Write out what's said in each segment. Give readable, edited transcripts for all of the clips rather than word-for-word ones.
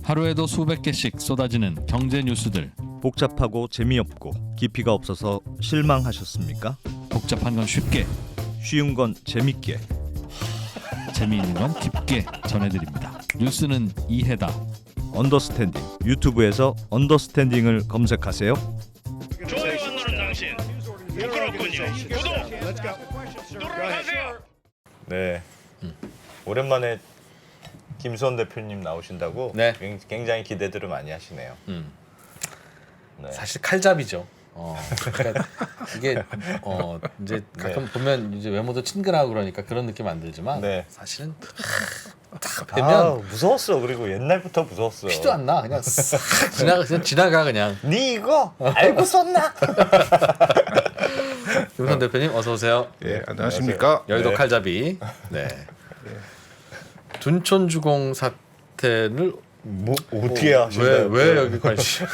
하루에도 수백 개씩 쏟아지는 경제 뉴스들. 복잡하고 재미없고 깊이가 없어서 실망하셨습니까? 복잡한 건 쉽게, 쉬운 건 재밌게. 재미있는 건 깊게 전해드립니다. 뉴스는 이해다. 언더스탠딩. 유튜브에서 언더스탠딩을 검색하세요. 좋아요만 누른 당신 부끄럽군요. 구독 누르세요. 네. 오랜만에 김수원 대표님 나오신다고 네. 굉장히 기대들을 많이 하시네요. 네. 사실 칼잡이죠. 그러니까 이게 이제 가끔 보면 이제 외모도 친근하고 그러니까 그런 느낌 안 들지만 네. 사실은 딱 뵈면 무서웠어. 그리고 옛날부터 무서웠어. 피도 안 나. 그냥 싹 지나가 그냥. 네 이거 알고 썼나? 김선 대표님 어서 오세요. 예, 안녕하십니까? 여의도 네. 칼잡이. 네. 둔촌주공 사태를 뭐 어떻게 하신다요? 왜 여기 관심?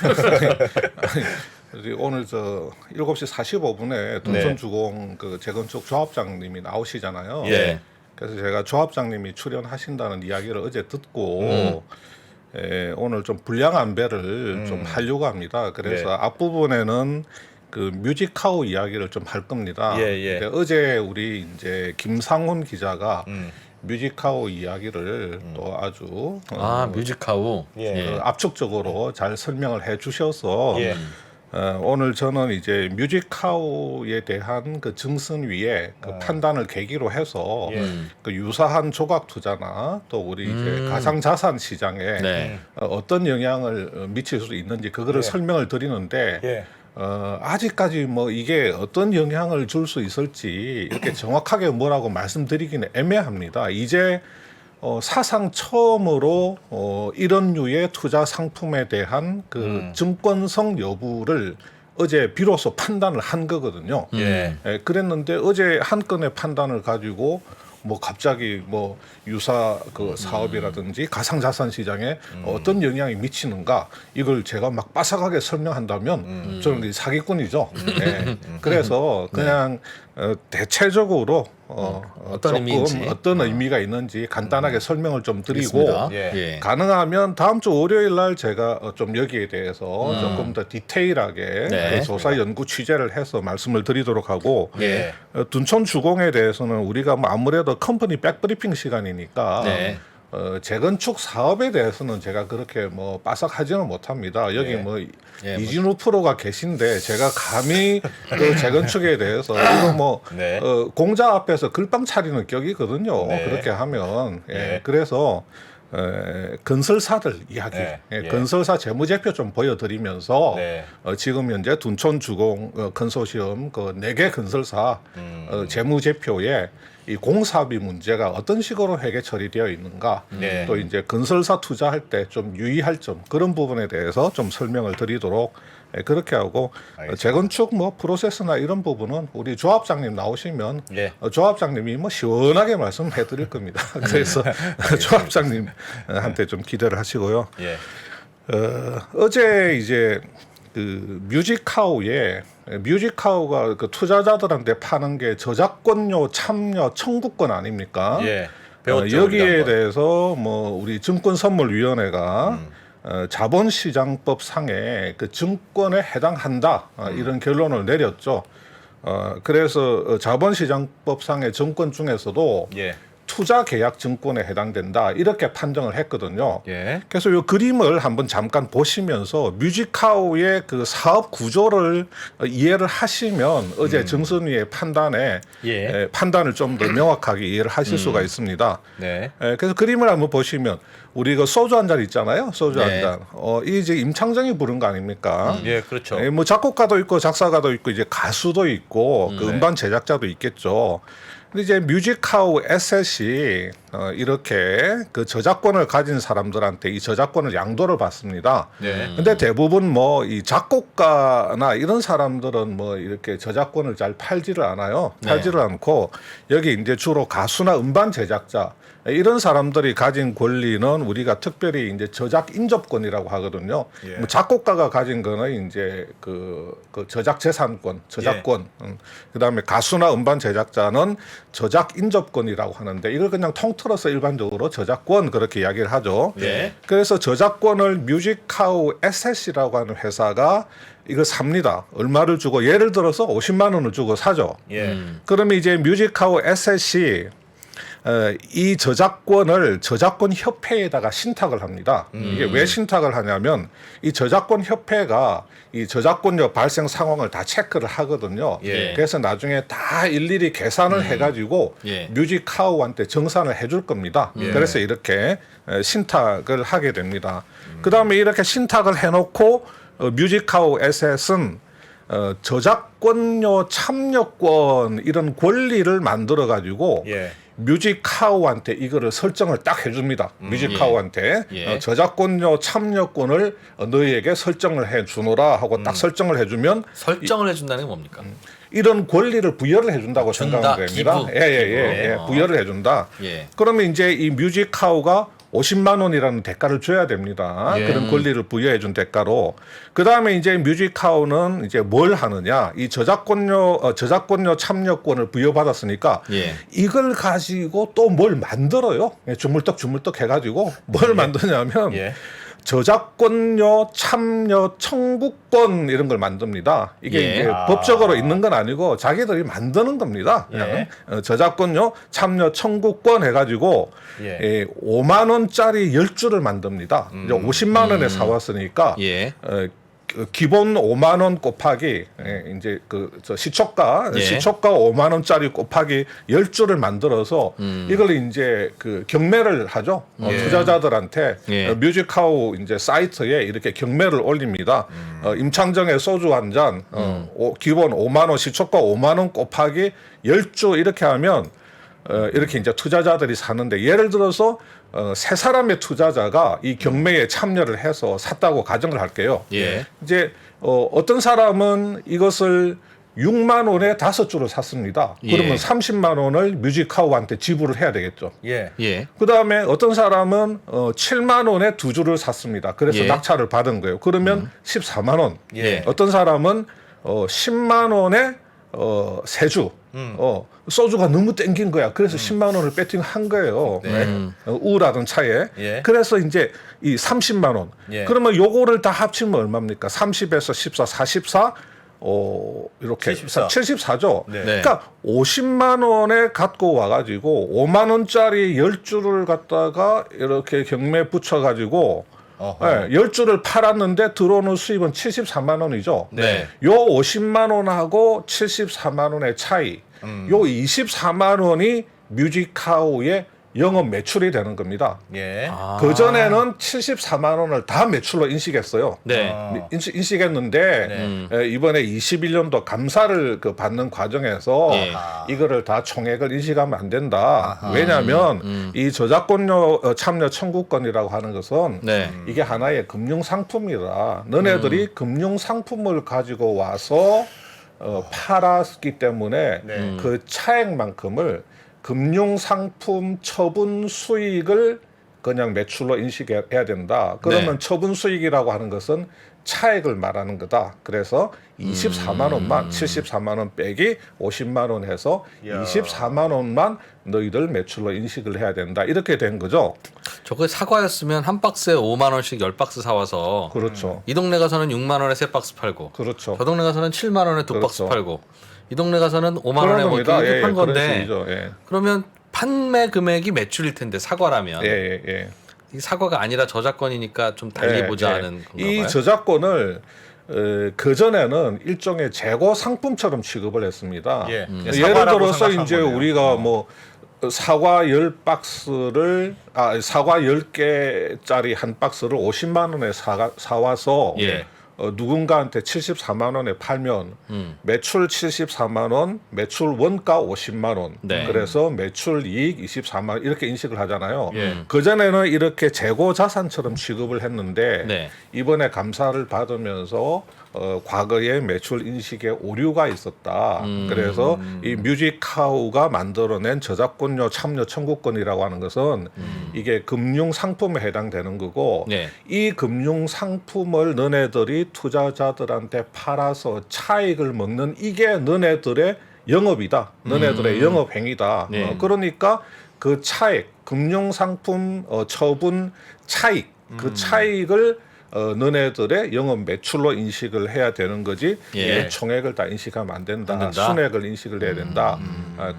오늘 저 7시 45분에 둔촌주공 그 재건축 조합장님이 나오시잖아요. 예. 그래서 제가 조합장님이 출연하신다는 이야기를 어제 듣고 오늘 좀 분량 안배를 좀 하려고 합니다. 그래서 네. 앞부분에는 그 뮤직하우 이야기를 좀 할 겁니다. 예. 근데 어제 우리 이제 김상훈 기자가 뮤직하우 이야기를 또 아주 뮤직하우. 예. 압축적으로 잘 설명을 해주셔서 예. 오늘 저는 이제 뮤직하우에 대한 그 증선위의 그 판단을 계기로 해서 그 유사한 조각 투자나 또 우리 이제 가상자산 시장에 네. 어떤 영향을 미칠 수 있는지 그거를 설명을 드리는데 예. 아직까지 뭐 이게 어떤 영향을 줄 수 있을지 이렇게 정확하게 뭐라고 말씀드리기는 애매합니다. 이제 사상 처음으로 이런 류의 투자 상품에 대한 그 증권성 여부를 어제 비로소 판단을 한 거거든요. 예. 그랬는데 어제 한 건의 판단을 가지고 뭐 갑자기 뭐 유사 그 사업이라든지 가상자산 시장에 어떤 영향이 미치는가 이걸 제가 막 빠삭하게 설명한다면 저는 이게 사기꾼이죠. 네. 그래서 그냥 대체적으로 어떤 조금 의미인지. 어떤 의미가 있는지 간단하게 설명을 좀 드리고 알겠습니다. 예. 예. 가능하면 다음 주 월요일 날 제가 좀 여기에 대해서 조금 더 디테일하게 네. 그 조사 연구 취재를 해서 말씀을 드리도록 하고 예. 둔촌 주공에 대해서는 우리가 뭐 아무래도 컴퍼니 백브리핑 시간이니까 네. 재건축 사업에 대해서는 제가 그렇게 뭐 빠삭하지는 못합니다. 여기 뭐 예, 이진우 프로가 계신데 제가 감히 그 재건축에 대해서 이거 뭐 네. 공자 앞에서 글빵 차리는 격이거든요. 네. 그렇게 하면 네. 그래서 건설사들 이야기, 네. 예. 건설사 재무제표 좀 보여드리면서 네. 지금 현재 둔촌주공 컨소시엄 그 4개 건설사 재무제표에 이 공사비 문제가 어떤 식으로 회계 처리되어 있는가, 네. 또 이제 건설사 투자할 때 좀 유의할 점 그런 부분에 대해서 좀 설명을 드리도록 그렇게 하고 알겠습니다. 재건축 뭐 프로세스나 이런 부분은 우리 조합장님 나오시면 예. 조합장님이 뭐 시원하게 말씀해 드릴 겁니다. 그래서 조합장님한테 좀 기대를 하시고요. 예. 어제 이제 그 뮤직하우가 그 투자자들한테 파는 게 저작권료 참여 청구권 아닙니까? 예. 배웠죠, 여기에 우리가 한번. 대해서 뭐 우리 증권선물위원회가 자본시장법 상에 그 증권에 해당한다 이런 결론을 내렸죠. 그래서 자본시장법 상의 증권 중에서도 예. 투자 계약 증권에 해당된다 이렇게 판정을 했거든요. 예. 그래서 이 그림을 한번 잠깐 보시면서 뮤직하우의 그 사업 구조를 이해를 하시면 어제 정선위의 판단을 좀 더 명확하게 이해를 하실 수가 있습니다. 네. 그래서 그림을 한번 보시면 우리 그 소주 한 잔 있잖아요. 소주 네. 한 잔. 이게 이제 임창정이 부른 거 아닙니까? 예, 그렇죠. 뭐 작곡가도 있고 작사가도 있고 이제 가수도 있고 그 네. 음반 제작자도 있겠죠. 근데 이제 뮤직하우 에셋이 이렇게 그 저작권을 가진 사람들한테 이 저작권을 양도를 받습니다. 네. 근데 대부분 뭐 이 작곡가나 이런 사람들은 뭐 이렇게 저작권을 잘 팔지를 않아요. 팔지를 않고 여기 이제 주로 가수나 음반 제작자 이런 사람들이 가진 권리는 우리가 특별히 이제 저작 인접권이라고 하거든요. 예. 뭐 작곡가가 가진 거는 이제 그 저작 재산권, 저작권. 그다음에 가수나 음반 제작자는 저작 인접권이라고 하는데 이걸 그냥 통틀어서 일반적으로 저작권 그렇게 이야기를 하죠. 예. 그래서 저작권을 뮤직카우 에셋이라고 하는 회사가 이거 삽니다. 얼마를 주고 예를 들어서 50만 원을 주고 사죠. 예. 그러면 이제 뮤직카우 에셋이 이 저작권을 저작권 협회에다가 신탁을 합니다. 이게 왜 신탁을 하냐면 이 저작권 협회가 이 저작권료 발생 상황을 다 체크를 하거든요. 예. 그래서 나중에 다 일일이 계산을 해가지고 예. 뮤직카우한테 정산을 해줄 겁니다. 그래서 이렇게 신탁을 하게 됩니다. 그 다음에 이렇게 신탁을 해놓고 뮤직카우 에셋은 저작권료 참여권 이런 권리를 만들어 가지고 예. 뮤직카우한테 이거를 설정을 딱 해줍니다. 뮤직카우한테 예. 저작권료 참여권을 너희에게 설정을 해주노라 하고 딱 설정을 해주면 설정을 해준다는 게 뭡니까? 이런 권리를 부여를 해준다고 준다, 생각하면 됩니다. 기부. 예, 기부. 부여를 해준다. 예. 그러면 이제 이 뮤직카우가 50만 원이라는 대가를 줘야 됩니다. 예. 그런 권리를 부여해준 대가로. 그 다음에 이제 뮤직카우는 이제 뭘 하느냐? 이 저작권료 참여권을 부여받았으니까 예. 이걸 가지고 또 뭘 만들어요. 주물떡 해가지고 뭘 만드냐면 예. 저작권료 참여 청구권 이런 걸 만듭니다. 이게 예. 이제 법적으로 있는 건 아니고 자기들이 만드는 겁니다. 그냥 저작권료 참여 청구권 해가지고 예. 5만 원짜리 10주를 만듭니다. 이제 50만 원에 사왔으니까 예. 기본 5만 원 곱하기 이제 저 시초가 예. 시초가 5만 원짜리 곱하기 10주를 만들어서 이걸 이제 경매를 하죠. 투자자들한테 예. 뮤직카우 이제 사이트에 이렇게 경매를 올립니다. 임창정의 소주 한 잔 기본 5만 원 시초가 5만 원 곱하기 10주 이렇게 하면 이렇게 이제 투자자들이 사는데 예를 들어서 세 사람의 투자자가 이 경매에 참여를 해서 샀다고 가정을 할게요. 예. 이제 어떤 사람은 이것을 6만 원에 5주를 샀습니다. 그러면 예. 30만 원을 뮤직카우한테 지불을 해야 되겠죠. 예. 예. 그 다음에 어떤 사람은 7만 원에 2주를 샀습니다. 그래서 예. 낙찰을 받은 거예요. 그러면 14만 원. 예. 어떤 사람은 10만 원에 3주. 소주가 너무 땡긴 거야. 그래서 10만 원을 배팅한 거예요. 우울하던 차에. 예. 그래서 이제 이 30만 원. 예. 그러면 요거를 다 합치면 얼마입니까? 30에서 14, 44. 이렇게 74. 74죠. 네. 네. 그러니까 50만 원에 갖고 와가지고 5만 원짜리 10주를 갖다가 이렇게 경매에 붙여가지고 어허. 10주를 팔았는데 들어오는 수입은 74만 원이죠. 네. 요 50만 원하고 74만 원의 차이, 요 24만 원이 뮤직카우의 영업 매출이 되는 겁니다. 예. 아. 그 전에는 74만 원을 다 매출로 인식했어요. 네. 인식했는데 이번에 21년도 감사를 받는 과정에서 예. 이거를 다 총액을 인식하면 안 된다. 왜냐하면 이 저작권료 참여 청구권이라고 하는 것은 네. 이게 하나의 금융 상품이라 너네들이 금융 상품을 가지고 와서 팔았기 때문에 네. 그 차액만큼을 금융상품 처분 수익을 그냥 매출로 인식해야 된다. 그러면 네. 처분 수익이라고 하는 것은 차액을 말하는 거다. 그래서 24만 원만 74만 원 빼기 50만 원 해서 야. 24만 원만 너희들 매출로 인식을 해야 된다. 이렇게 된 거죠. 저거 사과였으면 한 박스에 5만 원씩 10박스 사와서 그렇죠. 이 동네 가서는 6만 원에 3박스 팔고 그렇죠. 저 동네 가서는 7만 원에 2박스 그렇죠. 팔고 이 동네 가서는 5만 원에 그런 뭐 겁니다. 이렇게 판 그런 건데 식이죠. 예. 그러면 판매 금액이 매출일 텐데 사과라면 예. 이 사과가 아니라 저작권이니까 좀 달리 보자 하는 건가요? 이 저작권을 그 전에는 일종의 재고 상품처럼 취급을 했습니다. 예. 예를 사과라고 들어서 생각한 이제 거네요. 우리가 뭐 사과 10박스를 사과 10개짜리 한 박스를 50만 원에 사와서 예. 누군가한테 74만 원에 팔면 매출 74만 원, 매출 원가 50만 원. 네. 그래서 매출 이익 24만 원 이렇게 인식을 하잖아요. 예. 그전에는 이렇게 재고 자산처럼 취급을 했는데 네. 이번에 감사를 받으면서 과거에 매출 인식에 오류가 있었다. 그래서 이 뮤직카우가 만들어낸 저작권료 참여 청구권이라고 하는 것은 이게 금융 상품에 해당되는 거고 네. 이 금융 상품을 너네들이 투자자들한테 팔아서 차익을 먹는 이게 너네들의 영업이다. 너네들의 영업 행위다. 네. 그러니까 그 차액, 금융상품 처분 차익, 그 차익을 너네들의 영업 매출로 인식을 해야 되는 거지. 예. 이 총액을 다 인식하면 안 된다. 안 된다? 순액을 인식을 해야 된다.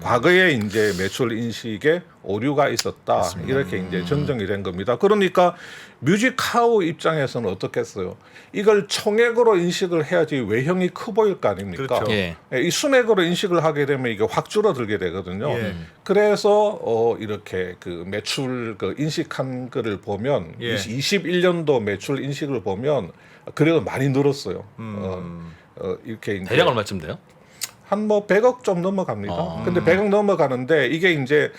과거에 이제 매출 인식에 오류가 있었다. 이렇게 이제 정정이 된 겁니다. 그러니까 뮤직하우 입장에서는 어떻겠어요? 이걸 총액으로 인식을 해야지 외형이 커 보일 거 아닙니까? 그렇죠. 예. 이 순액으로 인식을 하게 되면 이게 확 줄어들게 되거든요. 예. 그래서 이렇게 그 매출 그 인식한 거를 보면 예. 21년도 매출 인식을 보면 그래도 많이 늘었어요. 이렇게 이제 대략 얼마쯤 돼요? 한 뭐 100억 좀 넘어갑니다. 근데 100억 넘어가는데 이게 이제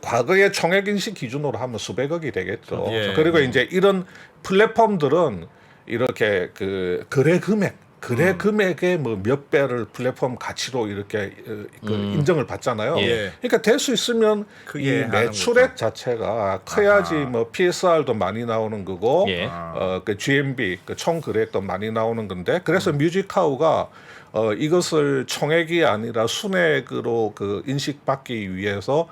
과거의 총액 인식 기준으로 하면 수백억이 되겠죠. 예. 그리고 이제 이런 플랫폼들은 이렇게 그 거래 금액의 뭐 몇 배를 플랫폼 가치로 이렇게 그 인정을 받잖아요. 예. 그러니까 될 수 있으면 크게 이 하는 매출액 자체가 커야지 뭐 PSR도 많이 나오는 거고 예. 그 GMB 그 총 거래액도 많이 나오는 건데 그래서 뮤직하우가 이것을 총액이 아니라 순액으로 그 인식받기 위해서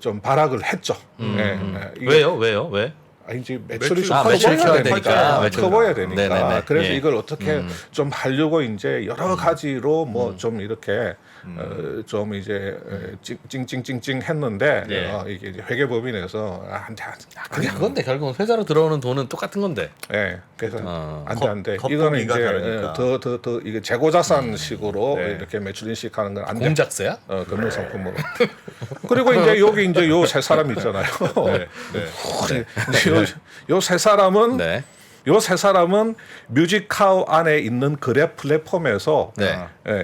좀 발악을 했죠. 예, 이게 왜요? 왜? 이제 매출이 좀 아, 커 매출이 보여야 커야 되니까, 되니까. 매출. 커 보여야 되니까. 네네네. 그래서 예. 이걸 어떻게 좀 하려고 이제 여러 가지로 뭐 좀 이렇게 좀 이제 찡찡찡찡 했는데 예. 이게 이제 회계법인에서 안돼 그게 그건데 결국은 회사로 들어오는 돈은 똑같은 건데. 예, 그래서 어. 안돼 거- 이거는 겉보기가 이제 다르니까. 더 이게 재고자산식으로 네. 이렇게 매출 인식하는 건 안돼. 공작새야? 금융상품으로. 그리고 이제 여기 이제 요 세 사람 있잖아요. 요 세 사람은 네. 요 세 사람은 뮤직하우 안에 있는 거래 플랫폼에서 네.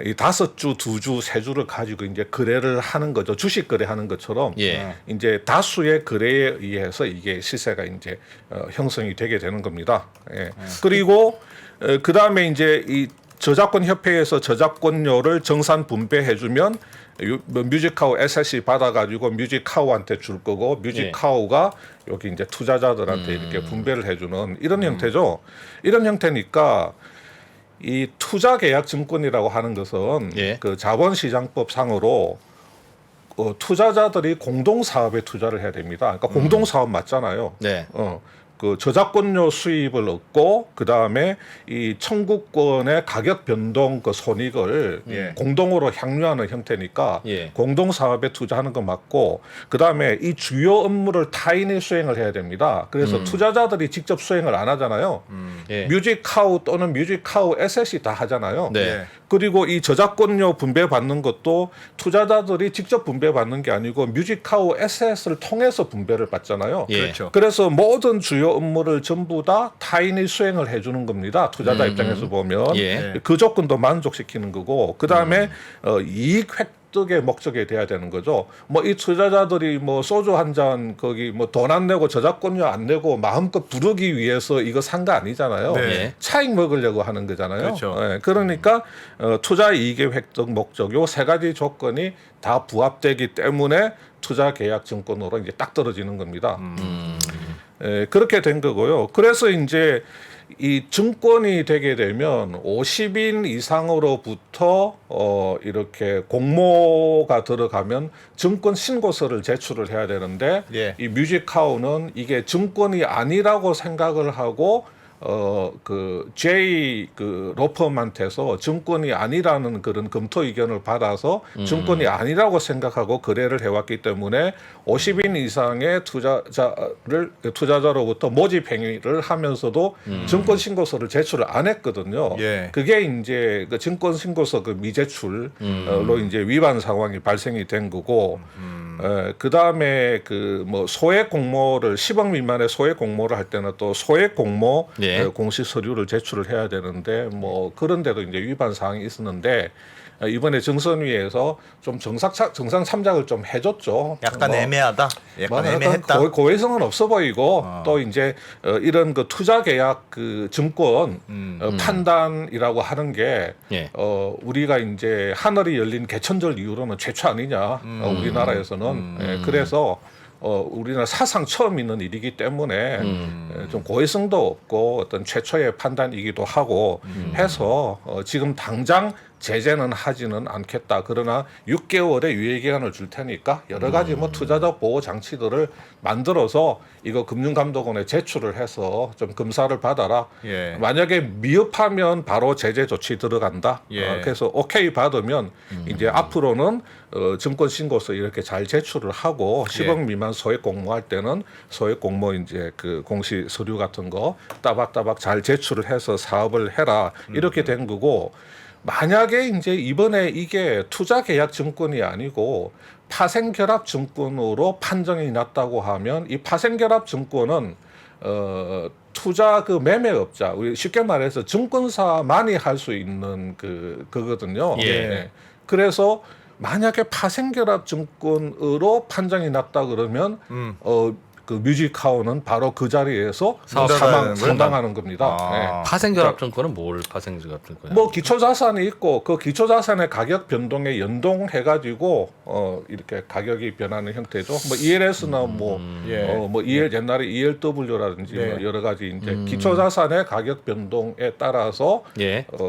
이 5주, 2주, 3주를 가지고 이제 거래를 하는 거죠. 주식 거래하는 것처럼 예. 이제 다수의 거래에 의해서 이게 시세가 이제 형성이 되게 되는 겁니다. 예. 그리고 그 다음에 이제 이 저작권 협회에서 저작권료를 정산 분배해주면 뭐 뮤직하우 SSC 받아가지고 뮤직하우한테 줄 거고 뮤직하우가 여기 이제 투자자들한테 이렇게 분배를 해주는 이런 형태죠. 이런 형태니까 이 투자계약증권이라고 하는 것은 예. 그 자본시장법 상으로 투자자들이 공동사업에 투자를 해야 됩니다. 그러니까 공동사업 맞잖아요. 네. 그 저작권료 수입을 얻고 그 다음에 이 청구권의 가격 변동 그 손익을 예. 공동으로 향유하는 형태니까 예. 공동 사업에 투자하는 거 맞고 그 다음에 이 주요 업무를 타인이 수행을 해야 됩니다. 그래서 투자자들이 직접 수행을 안 하잖아요. 예. 뮤직하우 또는 뮤직하우 에셋이 다 하잖아요. 네. 예. 그리고 이 저작권료 분배받는 것도 투자자들이 직접 분배받는 게 아니고 뮤직하우 에셋을 통해서 분배를 받잖아요. 예. 그렇죠. 그래서 모든 주요 업무를 전부 다 타인이 수행을 해주는 겁니다. 투자자 입장에서 보면 예. 그 조건도 만족시키는 거고 그 다음에 이익 획득의 목적이 돼야 되는 거죠. 뭐 이 투자자들이 뭐 소주 한 잔 거기 뭐 돈 안 내고 저작권료 안 내고 마음껏 부르기 위해서 이거 산 거 아니잖아요. 네. 예. 차익 먹으려고 하는 거잖아요. 그렇죠. 예, 그러니까 투자 이익의 획득 목적 요 세 가지 조건이 다 부합되기 때문에 투자 계약 증권으로 이제 딱 떨어지는 겁니다. 그렇게 된 거고요. 그래서 이제 이 증권이 되게 되면 50인 이상으로부터 이렇게 공모가 들어가면 증권 신고서를 제출을 해야 되는데 예. 이 뮤직하우는 이게 증권이 아니라고 생각을 하고 그 J 그 로펌한테서 증권이 아니라는 그런 검토 의견을 받아서 증권이 아니라고 생각하고 거래를 해왔기 때문에 50인 이상의 투자자로부터 모집 행위를 하면서도 증권 신고서를 제출을 안 했거든요. 예. 그게 이제 그 증권 신고서 그 미제출로 이제 위반 상황이 발생이 된 거고. 그 다음에 그 뭐 소액 공모를 10억 미만의 소액 공모를 할 때는 또 소액 공모 예. 공시 서류를 제출을 해야 되는데 뭐 그런데도 이제 위반 사항이 있었는데 이번에 정선위에서 좀 정상 참작을 좀 해줬죠. 약간 뭐 애매하다. 약간 뭐 애매했다. 고해성은 없어 보이고 또 이제 이런 그 투자 계약 그 증권 판단이라고 하는 게 예. 우리가 이제 하늘이 열린 개천절 이후로는 최초 아니냐 우리나라에서는 예, 그래서 우리나라 사상 처음 있는 일이기 때문에 좀 고해성도 없고 어떤 최초의 판단이기도 하고 해서 지금 당장 제재는 하지는 않겠다. 그러나 6개월의 유예 기간을 줄 테니까 여러 가지 뭐 투자자 보호 장치들을 만들어서 이거 금융감독원에 제출을 해서 좀 검사를 받아라. 예. 만약에 미흡하면 바로 제재 조치 들어간다. 예. 그래서 오케이 받으면 이제 앞으로는 증권 신고서 이렇게 잘 제출을 하고 10억 미만 소액 공모할 때는 소액 공모 이제 그 공시 서류 같은 거 따박따박 잘 제출을 해서 사업을 해라. 이렇게 된 거고. 만약에 이제 이번에 이게 투자 계약 증권이 아니고 파생 결합 증권으로 판정이 났다고 하면 이 파생 결합 증권은 투자 그 매매업자, 우리 쉽게 말해서 증권사만이 할 수 있는 그거거든요. 예. 그래서 만약에 파생 결합 증권으로 판정이 났다 그러면 그 뮤직하우는 바로 그 자리에서 상당하는 겁니다. 아. 파생결합증권은 뭘 파생결합증권이야? 뭐 기초자산이 있고 그 기초자산의 가격 변동에 연동해가지고 이렇게 가격이 변하는 형태죠. 뭐 ELS나 뭐 EL 옛날에 ELW라든지 뭐 여러 가지 이제 기초자산의 가격 변동에 따라서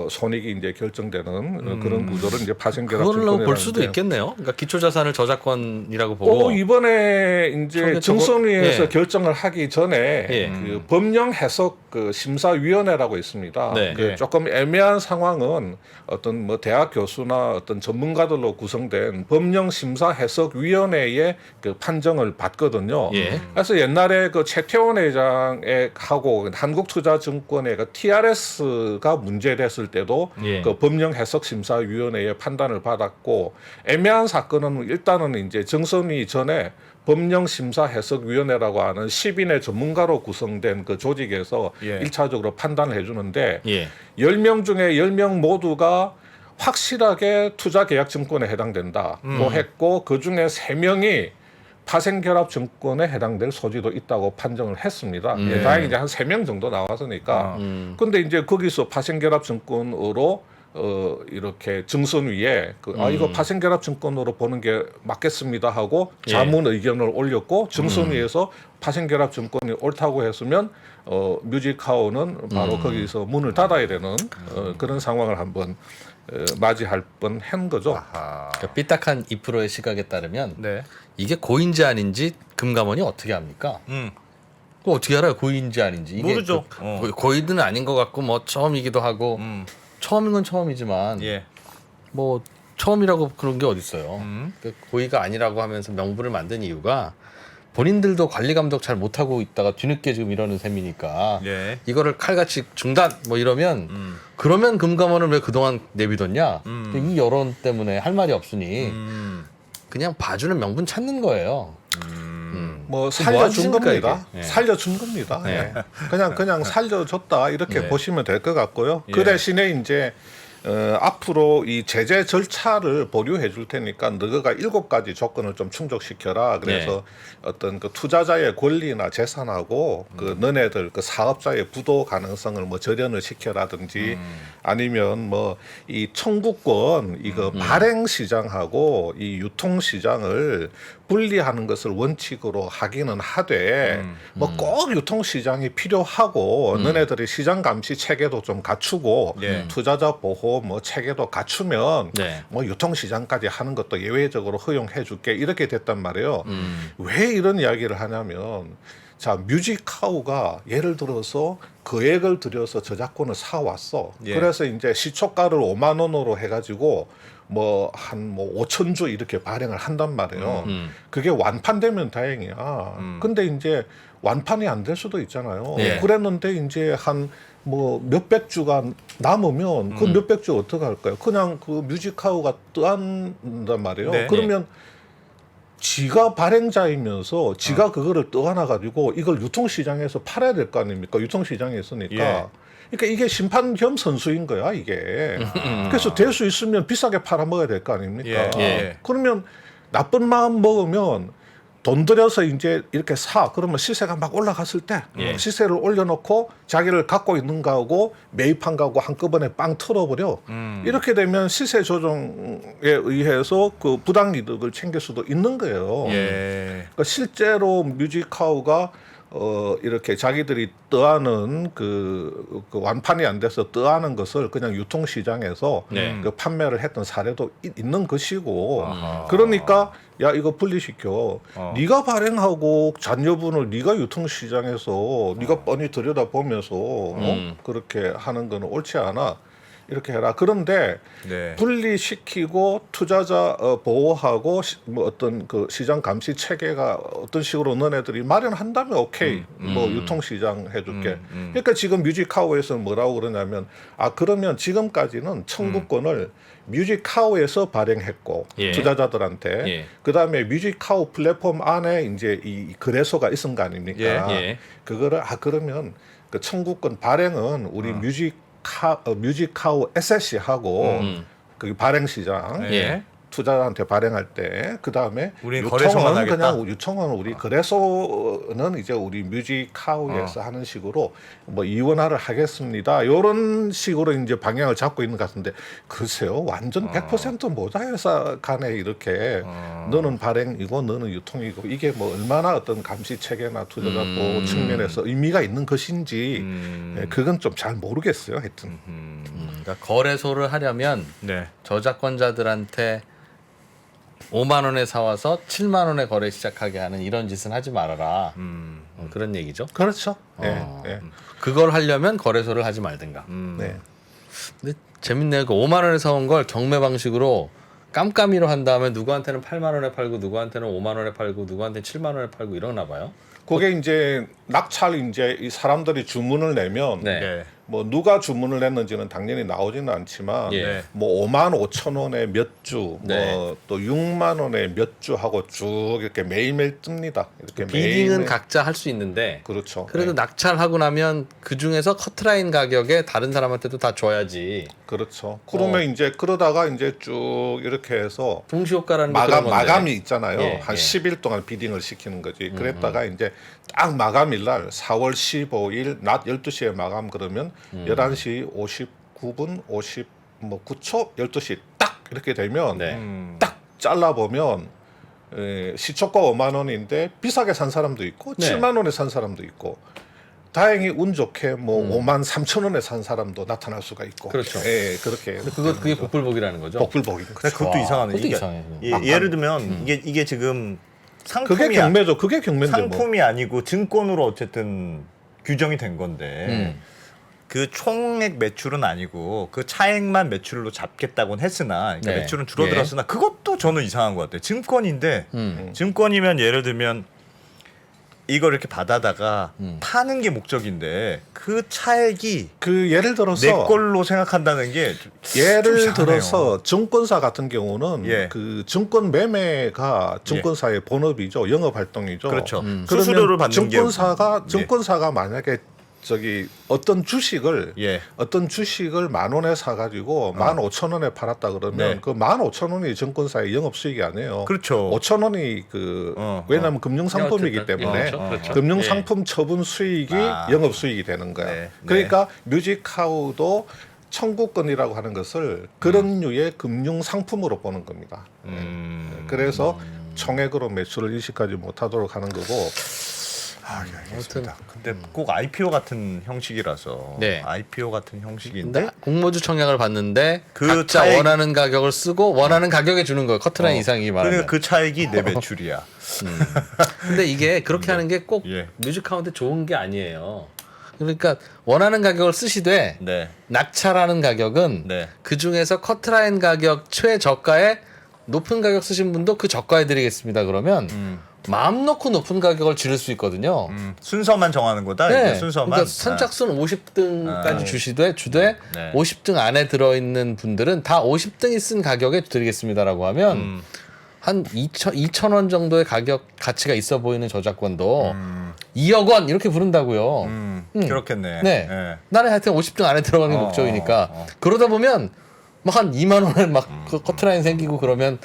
손익이 이제 결정되는 그런 구조를 이제 파생결합증권이라는. 그걸로 볼 수도 있겠네요. 그러니까 기초자산을 저작권이라고 보고. 이번에 이제 증권위에서 결정을 하기 전에 예. 그 법령 해석 그 심사위원회라고 있습니다. 네. 그 조금 애매한 상황은 어떤 뭐 대학 교수나 어떤 전문가들로 구성된 법령 심사 해석 위원회의 그 판정을 받거든요. 예. 그래서 옛날에 그 최태원 회장에 하고 한국투자증권의 그 TRS가 문제됐을 때도 예. 그 법령 해석 심사위원회의 판단을 받았고 애매한 사건은 일단은 이제 정선위 전에 법령심사해석위원회라고 하는 10인의 전문가로 구성된 그 조직에서 1차적으로 판단을 해주는데 10명 중에 10명 모두가 확실하게 투자계약증권에 해당된다고 했고 그중에 3명이 파생결합증권에 해당될 소지도 있다고 판정을 했습니다. 다행히 이제 한 3명 정도 나왔으니까. 근데 이제 거기서 파생결합증권으로 이렇게 증선위에 이거 파생결합증권으로 보는 게 맞겠습니다 하고 자문 의견을 올렸고 증선위에서 파생결합증권이 옳다고 했으면 뮤직하우는 바로 거기서 문을 닫아야 되는 그런 상황을 한번 맞이할 뻔한 거죠. 그러니까 삐딱한 2%의 시각에 따르면 이게 고인지 아닌지 금감원이 어떻게 합니까? 그거 어떻게 알아요? 고인지 아닌지. 이게 모르죠. 고인은 아닌 것 같고 뭐 처음이기도 하고 처음인 건 처음이지만 뭐 처음이라고 그런 게 어딨어요. 그러니까 고의가 아니라고 하면서 명분을 만든 이유가 본인들도 관리 감독 잘 못하고 있다가 뒤늦게 지금 이러는 셈이니까 이거를 칼같이 중단 뭐 이러면 그러면 금감원을 왜 그동안 내비뒀냐. 이 여론 때문에 할 말이 없으니 그냥 봐주는 명분 찾는 거예요. 뭐 살려준 겁니다. 이게? 살려준 겁니다. 그냥 살려줬다 이렇게 보시면 될 것 같고요. 그 대신에 이제 앞으로 이 제재 절차를 보류해 줄 테니까 너가 7가지 조건을 좀 충족시켜라. 그래서 어떤 그 투자자의 권리나 재산하고 그 너네들 그 사업자의 부도 가능성을 뭐 절연을 시켜라든지 아니면 뭐 이 청구권 이거 발행 시장하고 이 유통 시장을 분리하는 것을 원칙으로 하기는 하되 뭐 꼭 유통 시장이 필요하고 너네들이 시장 감시 체계도 좀 갖추고 투자자 보호 뭐 체계도 갖추면 뭐 유통 시장까지 하는 것도 예외적으로 허용해 줄게 이렇게 됐단 말이에요. 왜 이런 이야기를 하냐면 자 뮤직하우가 예를 들어서 거액을 들여서 저작권을 사왔어. 그래서 이제 시초가를 5만 원으로 해가지고 뭐 한 5,000주 이렇게 발행을 한단 말이에요. 그게 완판되면 다행이야. 근데 이제 완판이 안 될 수도 있잖아요. 그랬는데 이제 한 뭐 몇백 주가 남으면 그 몇백 주 어떻게 할까요? 그냥 그 뮤직하우가 떠안단 말이에요. 그러면 지가 발행자이면서 지가 그거를 떠안아 가지고 이걸 유통시장에서 팔아야 될 거 아닙니까? 유통시장에 있으니까. 그러니까 이게 심판 겸 선수인 거야 이게. 그래서 될 수 있으면 비싸게 팔아먹어야 될 거 아닙니까? 그러면 나쁜 마음 먹으면 돈 들여서 이제 이렇게 사 그러면 시세가 막 올라갔을 때 시세를 올려놓고 자기를 갖고 있는 거하고 매입한 거하고 한꺼번에 빵 털어버려. 이렇게 되면 시세 조정에 의해서 그 부당이득을 챙길 수도 있는 거예요. 그러니까 실제로 뮤직하우가 이렇게 자기들이 떠하는 그 완판이 안 돼서 떠하는 것을 그냥 유통시장에서 네. 그 판매를 했던 사례도 있는 것이고 그러니까 야 이거 분리시켜 네가 발행하고 잔여분을 네가 유통시장에서 네가 뻔히 들여다보면서 그렇게 하는 거는 옳지 않아. 이렇게 해라. 그런데 네. 분리시키고 투자자 보호하고 뭐 어떤 그 시장 감시 체계가 어떤 식으로 너네들이 마련한다면 오케이. 뭐 유통시장 해줄게. 그러니까 지금 뮤직카우에서는 뭐라고 그러냐면 그러면 지금까지는 청구권을 뮤직카우에서 발행했고 예. 투자자들한테 예. 그다음에 뮤직카우 플랫폼 안에 이제 이 거래소가 있은 거 아닙니까? 예. 그거를 그러면 그 청구권 발행은 우리 뮤직카우 SSC하고 그 발행 시장 예. 투자자한테 발행할 때 그 다음에 우린 거래소만 하겠다. 그냥 유통은 우리 거래소는 이제 우리 뮤직카우에서 하는 식으로 뭐 이원화를 하겠습니다. 이런 식으로 이제 방향을 잡고 있는 것 같은데 글쎄요 완전 100% 모자 회사 간에 이렇게 너는 발행이고 너는 유통이고 이게 뭐 얼마나 어떤 감시 체계나 투자자 보호 측면에서 의미가 있는 것인지 그건 좀 잘 모르겠어요. 하여튼. 그러니까 거래소를 하려면 네. 저작권자들한테 5만 원에 사와서 7만 원에 거래 시작하게 하는 이런 짓은 하지 말아라. 그런 얘기죠. 그렇죠. 예, 예. 그걸 하려면 거래소를 하지 말든가. 네. 근데 재밌네요. 그 5만 원에 사온 걸 경매 방식으로 깜깜이로 한 다음에 누구한테는 8만 원에 팔고 누구한테는 5만 원에 팔고 누구한테는 7만 원에 팔고 이러나 봐요. 그게 이제 낙찰 이제 이 사람들이 주문을 내면 네. 뭐 누가 주문을 냈는지는 당연히 나오지는 않지만 예. 뭐 5만 5천 원에 몇 주, 네. 뭐 또 6만 원에 몇 주 하고 쭉 이렇게 매일매일 뜹니다. 이렇게 비딩은 매일매일. 각자 할 수 있는데 그렇죠. 그래도 네. 낙찰하고 나면 그 중에서 커트라인 가격에 다른 사람한테도 다 줘야지. 그렇죠. 그러면 이제 그러다가 이제 쭉 이렇게 해서 동시효과라는 게 그런 건데. 마감이 있잖아요. 예, 한 예. 10일 동안 비딩을 시키는 거지. 그랬다가 이제 딱 마감일 날 4월 15일 낮 12시에 마감 그러면 11시 59분 59초 12시 딱 이렇게 되면 네. 딱 잘라보면 시초가 5만 원인데 비싸게 산 사람도 있고 네. 7만 원에 산 사람도 있고 다행히 운 좋게 뭐 5만 3천 원에 산 사람도 나타날 수가 있고 그렇죠. 예, 그렇게 그게 복불복이라는 거죠. 복불복인 거죠. 근데 그것도 이상하네. 그것도 이게 이상해. 예를 들면 이게 지금 상품이 그게 경매죠. 그게 경매인데 뭐. 상품이 아니고 증권으로 어쨌든 규정이 된 건데 그 총액 매출은 아니고 그 차액만 매출로 잡겠다고는 했으나 그러니까 네. 매출은 줄어들었으나 그것도 저는 이상한 것 같아요. 증권인데 증권이면 예를 들면 이걸 이렇게 받아다가 파는 게 목적인데 그 차액이 그 예를 들어서 내 걸로 생각한다는 게 예를 이상하네요. 들어서 증권사 같은 경우는 예. 그 증권 매매가 증권사의 본업이죠. 영업 활동이죠. 그렇죠. 그러면 수수료를 받는 게 증권사가 만약에 저기 어떤 주식을 예. 어떤 주식을 10,000원에 사가지고 15,000원에 팔았다 그러면 네. 그 15,000원이 증권사의 영업 수익이 아니에요. 그렇죠. 5,000원이 왜냐하면 금융 상품이기 어쨌든. 때문에 그렇죠. 금융 상품 처분 수익이 영업 수익이 되는 거야. 네. 그러니까 뮤직카우도 청구권이라고 하는 것을 그런 류의 금융 상품으로 보는 겁니다. 그래서 총액으로 매출을 인식하지 못하도록 하는 거고. 아무튼 근데 꼭 IPO 같은 형식이라서 네. IPO 같은 형식인데 근데 공모주 청약을 받는데 그 각자 차액- 원하는 가격을 쓰고 원하는 가격에 주는 거예요. 커트라인 이상이 말하면. 그러니까 그 차액이 내 매출이야. 근데 이게 그렇게 하는 게 꼭 예. 뮤직카운트 좋은 게 아니에요. 그러니까 원하는 가격을 쓰시되 네. 낙찰하는 가격은 네. 그 중에서 커트라인 가격 최저가에 높은 가격 쓰신 분도 그 저가에 드리겠습니다. 그러면 마음 놓고 높은 가격을 지를 수 있거든요. 순서만 정하는 거다. 네. 이제 순서만. 그러니까 선착순 50등까지 주되 네. 50등 안에 들어있는 분들은 다 50등이 쓴 가격에 드리겠습니다라고 하면 한 2,000원 정도의 가격 가치가 있어 보이는 저작권도 2억 원 이렇게 부른다고요. 그렇겠네. 네. 예. 나는 하여튼 50등 안에 들어가는 게 목적이니까 그러다 보면 막 한 2만 원에 막 그 커트라인 생기고 그러면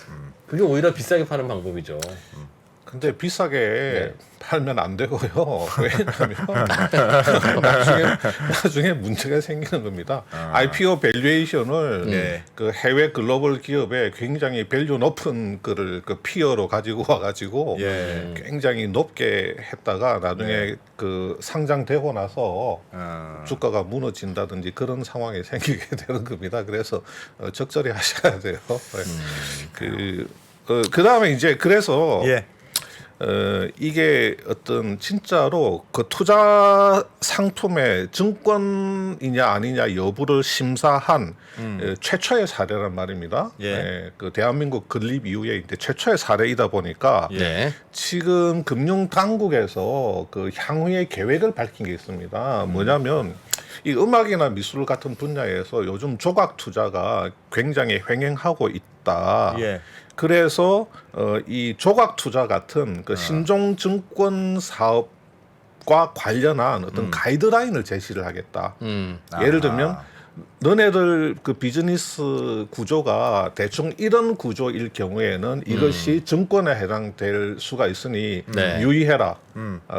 그게 오히려 비싸게 파는 방법이죠. 근데 비싸게 팔면 안 되고요. 왜냐하면 나중에 문제가 생기는 겁니다. IPO 밸류에이션을 그 해외 글로벌 기업에 굉장히 밸류 높은 거를 그 피어로 가지고 와가지고 굉장히 높게 했다가 나중에 그 상장되고 나서 주가가 무너진다든지 그런 상황이 생기게 되는 겁니다. 그래서 적절히 하셔야 돼요. 그 다음에 이제 그래서 이게 어떤 진짜로 그 투자 상품의 증권이냐 아니냐 여부를 심사한 최초의 사례란 말입니다. 그 대한민국 건립 이후에 이제 최초의 사례이다 보니까 지금 금융 당국에서 그 향후의 계획을 밝힌 게 있습니다. 뭐냐면 이 음악이나 미술 같은 분야에서 요즘 조각 투자가 굉장히 횡행하고 있다. 그래서 이 조각 투자 같은 그 신종 증권 사업과 관련한 어떤 가이드라인을 제시를 하겠다. 예를 들면 너네들 그 비즈니스 구조가 대충 이런 구조일 경우에는 이것이 증권에 해당될 수가 있으니 유의해라.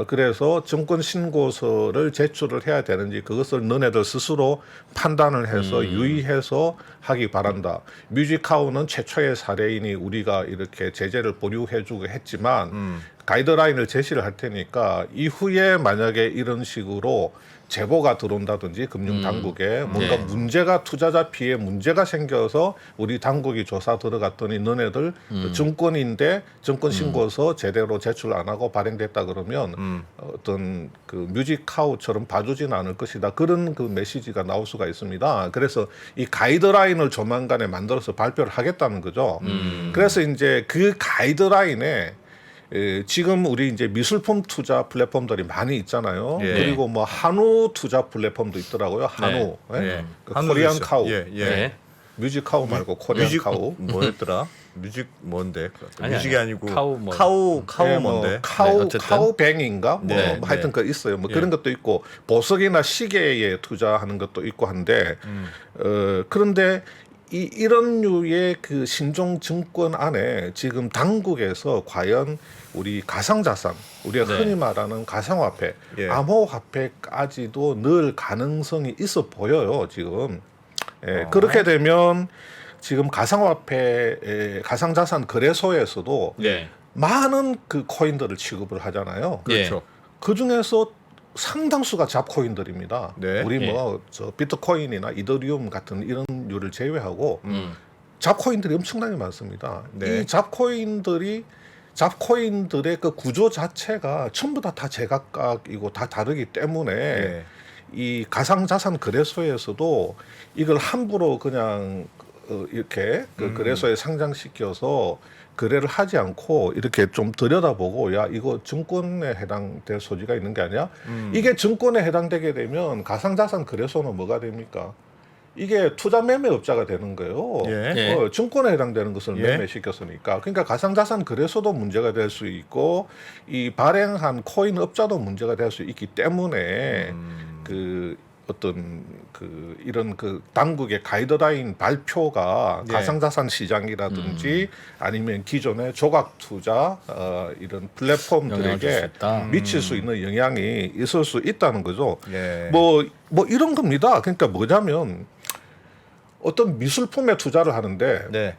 그래서 증권 신고서를 제출을 해야 되는지 그것을 너네들 스스로 판단을 해서 유의해서 하기 바란다. 뮤직하우는 최초의 사례이니 우리가 이렇게 제재를 보류해주고 했지만 가이드라인을 제시를 할 테니까 이후에 만약에 이런 식으로 제보가 들어온다든지 금융 당국에 뭔가 문제가 투자자 피해 문제가 생겨서 우리 당국이 조사 들어갔더니 너네들 증권인데 증권 신고서 제대로 제출 안 하고 발행됐다 그러면 어떤 그 뮤직하우처럼 봐주지는 않을 것이다. 그런 그 메시지가 나올 수가 있습니다. 그래서 이 가이드라인을 조만간에 만들어서 발표를 하겠다는 거죠. 그래서 이제 그 가이드라인에 지금 우리 이제 미술품 투자 플랫폼들이 많이 있잖아요. 그리고 뭐 한우 투자 플랫폼도 있더라고요. 한우, 그 코리안 카우, 뮤직 카우 말고 코리안 카우. 뭐였더라? 뮤직 뭔데? 아니, 뮤직이 아니고 카우 뭐. 카우 뭔데? 카우뱅인가? 뭐 하여튼 그 있어요. 뭐 그런 것도 있고 보석이나 시계에 투자하는 것도 있고 한데 그런데 이런 류의 그 신종 증권 안에 지금 당국에서 과연 우리 가상자산, 우리가 흔히 말하는 가상화폐, 암호화폐까지도 넣을 가능성이 있어 보여요. 지금 그렇게 되면 지금 가상화폐, 가상자산 거래소에서도 많은 그 코인들을 취급을 하잖아요. 그렇죠. 그 중에서 상당수가 잡코인들입니다. 우리 뭐 저 비트코인이나 이더리움 같은 이런 류를 제외하고 잡코인들이 엄청나게 많습니다. 이 잡코인들의 그 구조 자체가 전부 다 제각각이고 다 다르기 때문에 이 가상자산 거래소에서도 이걸 함부로 그냥 이렇게 그 거래소에 상장시켜서 거래를 하지 않고 이렇게 좀 들여다보고 야 이거 증권에 해당될 소지가 있는 게 아니야? 이게 증권에 해당되게 되면 가상자산 거래소는 뭐가 됩니까? 이게 투자 매매업자가 되는 거예요. 증권에 해당되는 것을 매매시켰으니까. 그러니까 가상자산 거래소도 문제가 될 수 있고 이 발행한 코인 업자도 문제가 될 수 있기 때문에 그 어떤 그 이런 그 당국의 가이드라인 발표가 가상자산 시장이라든지 아니면 기존의 조각 투자 이런 플랫폼들에게 미칠 수 있는 영향이 있을 수 있다는 거죠. 뭐 이런 겁니다. 그러니까 뭐냐면 어떤 미술품에 투자를 하는데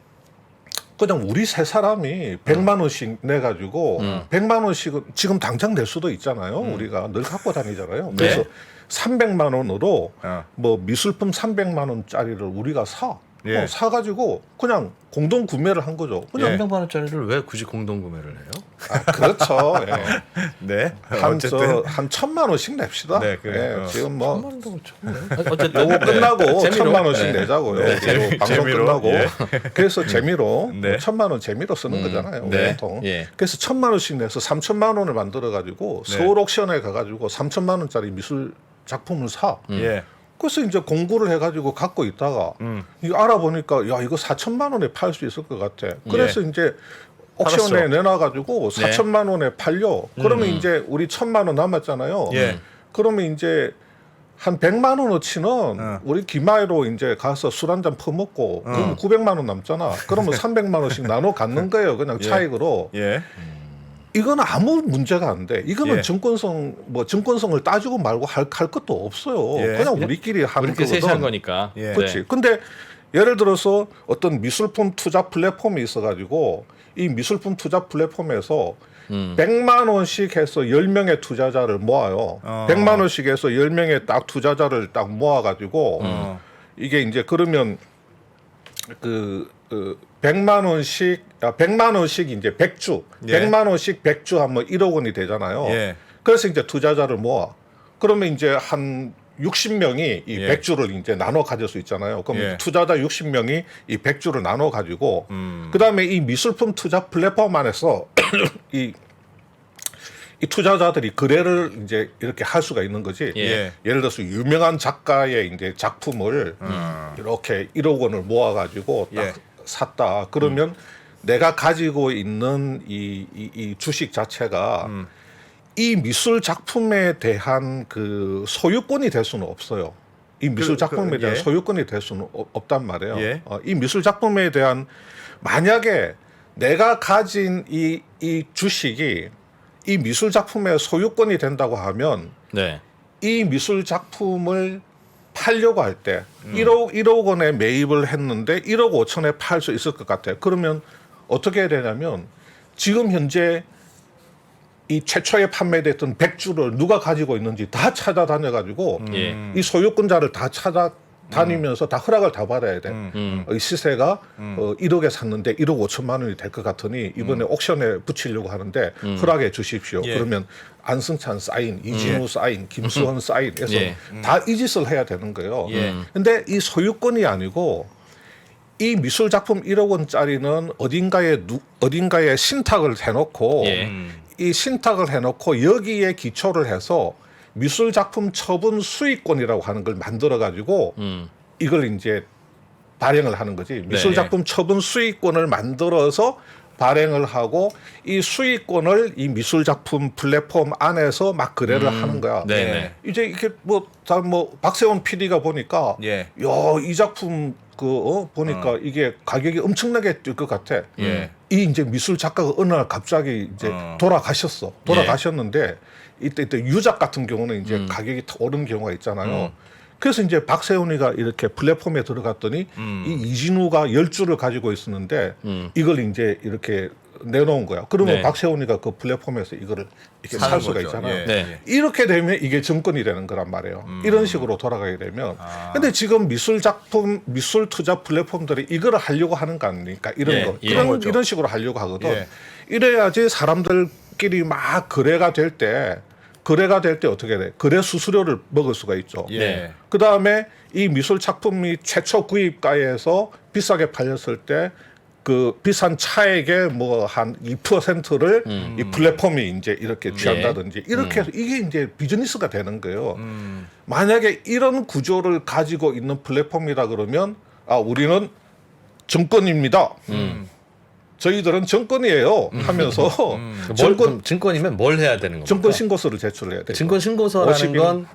그냥 우리 세 사람이 100만 원씩 내가지고 100만 원씩은 지금 당장 낼 수도 있잖아요. 우리가 늘 갖고 다니잖아요. 그래서 300만 원으로 뭐 미술품 300만 원짜리를 우리가 사가지고 그냥 공동 구매를 한 거죠. 그냥 300만 원짜리를 왜 굳이 공동 구매를 해요? 그렇죠. 한 어쨌든 1,000만 원씩 냅시다. 지금 뭐 1,000만 원도 어쨌든 요거 끝나고 재미로. 1,000만 원씩 내자고요. 그리고 방송 재미로. 끝나고 그래서 재미로 1,000만 원 재미로 쓰는 거잖아요. 보통. 그래서 1,000만 원씩 내서 3,000만 원을 만들어 가지고 서울 옥션에 가가지고 3,000만 원짜리 미술 작품을 사. 그래서 이제 공부를 해가지고 갖고 있다가 이거 알아보니까 야 이거 4,000만 원에 팔 수 있을 것 같아. 그래서 이제 옥션에 내놔가지고 4,000만 원에 팔려. 그러면 이제 우리 1,000만 원 남았잖아요. 그러면 이제 한 100만 원어치는 우리 기마이로 이제 가서 술 한 잔 퍼먹고 그럼 900만 원 남잖아. 그러면 300만 원씩 나눠 갖는 거예요. 그냥 차익으로. 이건 아무 문제가 안 돼. 이거는 예. 증권성을 따지고 말고 할 것도 없어요. 예. 그냥 우리끼리 하는 우리끼리 셋이 한 거거든. 거니까. 예. 그렇지. 근데 예를 들어서 어떤 미술품 투자 플랫폼이 있어가지고 이 미술품 투자 플랫폼에서 100만 원씩 해서 10명의 투자자를 모아요. 100만 원씩 해서 10명의 딱 투자자를 딱 모아가지고 이게 이제 그러면 그 100만 원씩 이제 100주, 예. 100만 원씩 100주 하면 1억 원이 되잖아요. 예. 그래서 이제 투자자를 모아. 그러면 이제 한 60명이 이 예. 100주를 이제 나눠 가질 수 있잖아요. 그럼 예. 투자자 60명이 이 100주를 나눠 가지고 그다음에 이 미술품 투자 플랫폼 안에서 이 투자자들이 거래를 이제 이렇게 할 수가 있는 거지. 예. 예를 들어서 유명한 작가의 이제 작품을 이렇게 1억 원을 모아 가지고 딱 예. 샀다. 그러면 내가 가지고 있는 이 주식 자체가 이 미술 작품에 대한 그 소유권이 될 수는 없어요. 이 미술 작품에 대한 예. 소유권이 될 수는 없단 말이에요. 예. 이 미술 작품에 대한 만약에 내가 가진 이 주식이 이 미술 작품의 소유권이 된다고 하면 네. 이 미술 작품을 팔려고 할 때 1억 원에 매입을 했는데 1억 5천에 팔 수 있을 것 같아요. 그러면 어떻게 해야 되냐면 지금 현재 이 최초에 판매됐던 100주를 누가 가지고 있는지 다 찾아다녀가지고 예. 이 소유권자를 다 찾아다니면서 다 허락을 다 받아야 돼. 이 시세가 1억에 샀는데 1억 5천만 원이 될 것 같으니 이번에 옥션에 붙이려고 하는데 허락해 주십시오. 예. 그러면 안승찬 사인, 이진우 사인, 김수원 사인 해서 예. 다 이 짓을 해야 되는 거예요. 예. 근데 이 소유권이 아니고 이 미술 작품 1억 원짜리는 어딘가에 신탁을 해놓고 예. 이 신탁을 해놓고 여기에 기초를 해서 미술 작품 처분 수익권이라고 하는 걸 만들어 가지고 이걸 이제 발행을 하는 거지. 미술 네. 작품 처분 수익권을 만들어서 발행을 하고 이 수익권을 이 미술 작품 플랫폼 안에서 막 거래를 하는 거야. 네네. 이제 이렇게 뭐 박세훈 PD가 보니까 예. 이 작품 보니까 이게 가격이 엄청나게 뛸 것 같아. 예. 이 이제 미술 작가가 어느 날 갑자기 이제 돌아가셨는데 이때 유작 같은 경우는 이제 가격이 더 오른 경우가 있잖아요. 그래서 이제 박세훈이가 이렇게 플랫폼에 들어갔더니 이 이진우가 10주를 가지고 있었는데 이걸 이제 이렇게 내놓은 거야. 그러면 네. 박세훈이가 그 플랫폼에서 이거를 이렇게 살 사는 수가 거죠. 있잖아요. 예. 네. 이렇게 되면 이게 증권이 되는 거란 말이에요. 이런 식으로 돌아가게 되면. 근데 지금 미술 투자 플랫폼들이 이거를 하려고 하는 거 아닙니까? 이런 예, 거. 예. 이런 식으로 하려고 하거든. 예. 이래야지 사람들끼리 막 거래가 될 때 어떻게 돼? 거래 수수료를 먹을 수가 있죠. 예. 네. 그 다음에 이 미술 작품이 최초 구입가에서 비싸게 팔렸을 때 그 비싼 차액의 뭐 한 2%를 이 플랫폼이 이제 이렇게 취한다든지 이렇게 해서 이게 이제 비즈니스가 되는 거예요. 만약에 이런 구조를 가지고 있는 플랫폼이라 그러면 우리는 증권입니다. 저희들은 증권이에요 하면서 그럼 증권이면 뭘 해야 되는 겁니까? 증권 신고서를 제출해야 돼요. 증권 신고서라는 50일. 건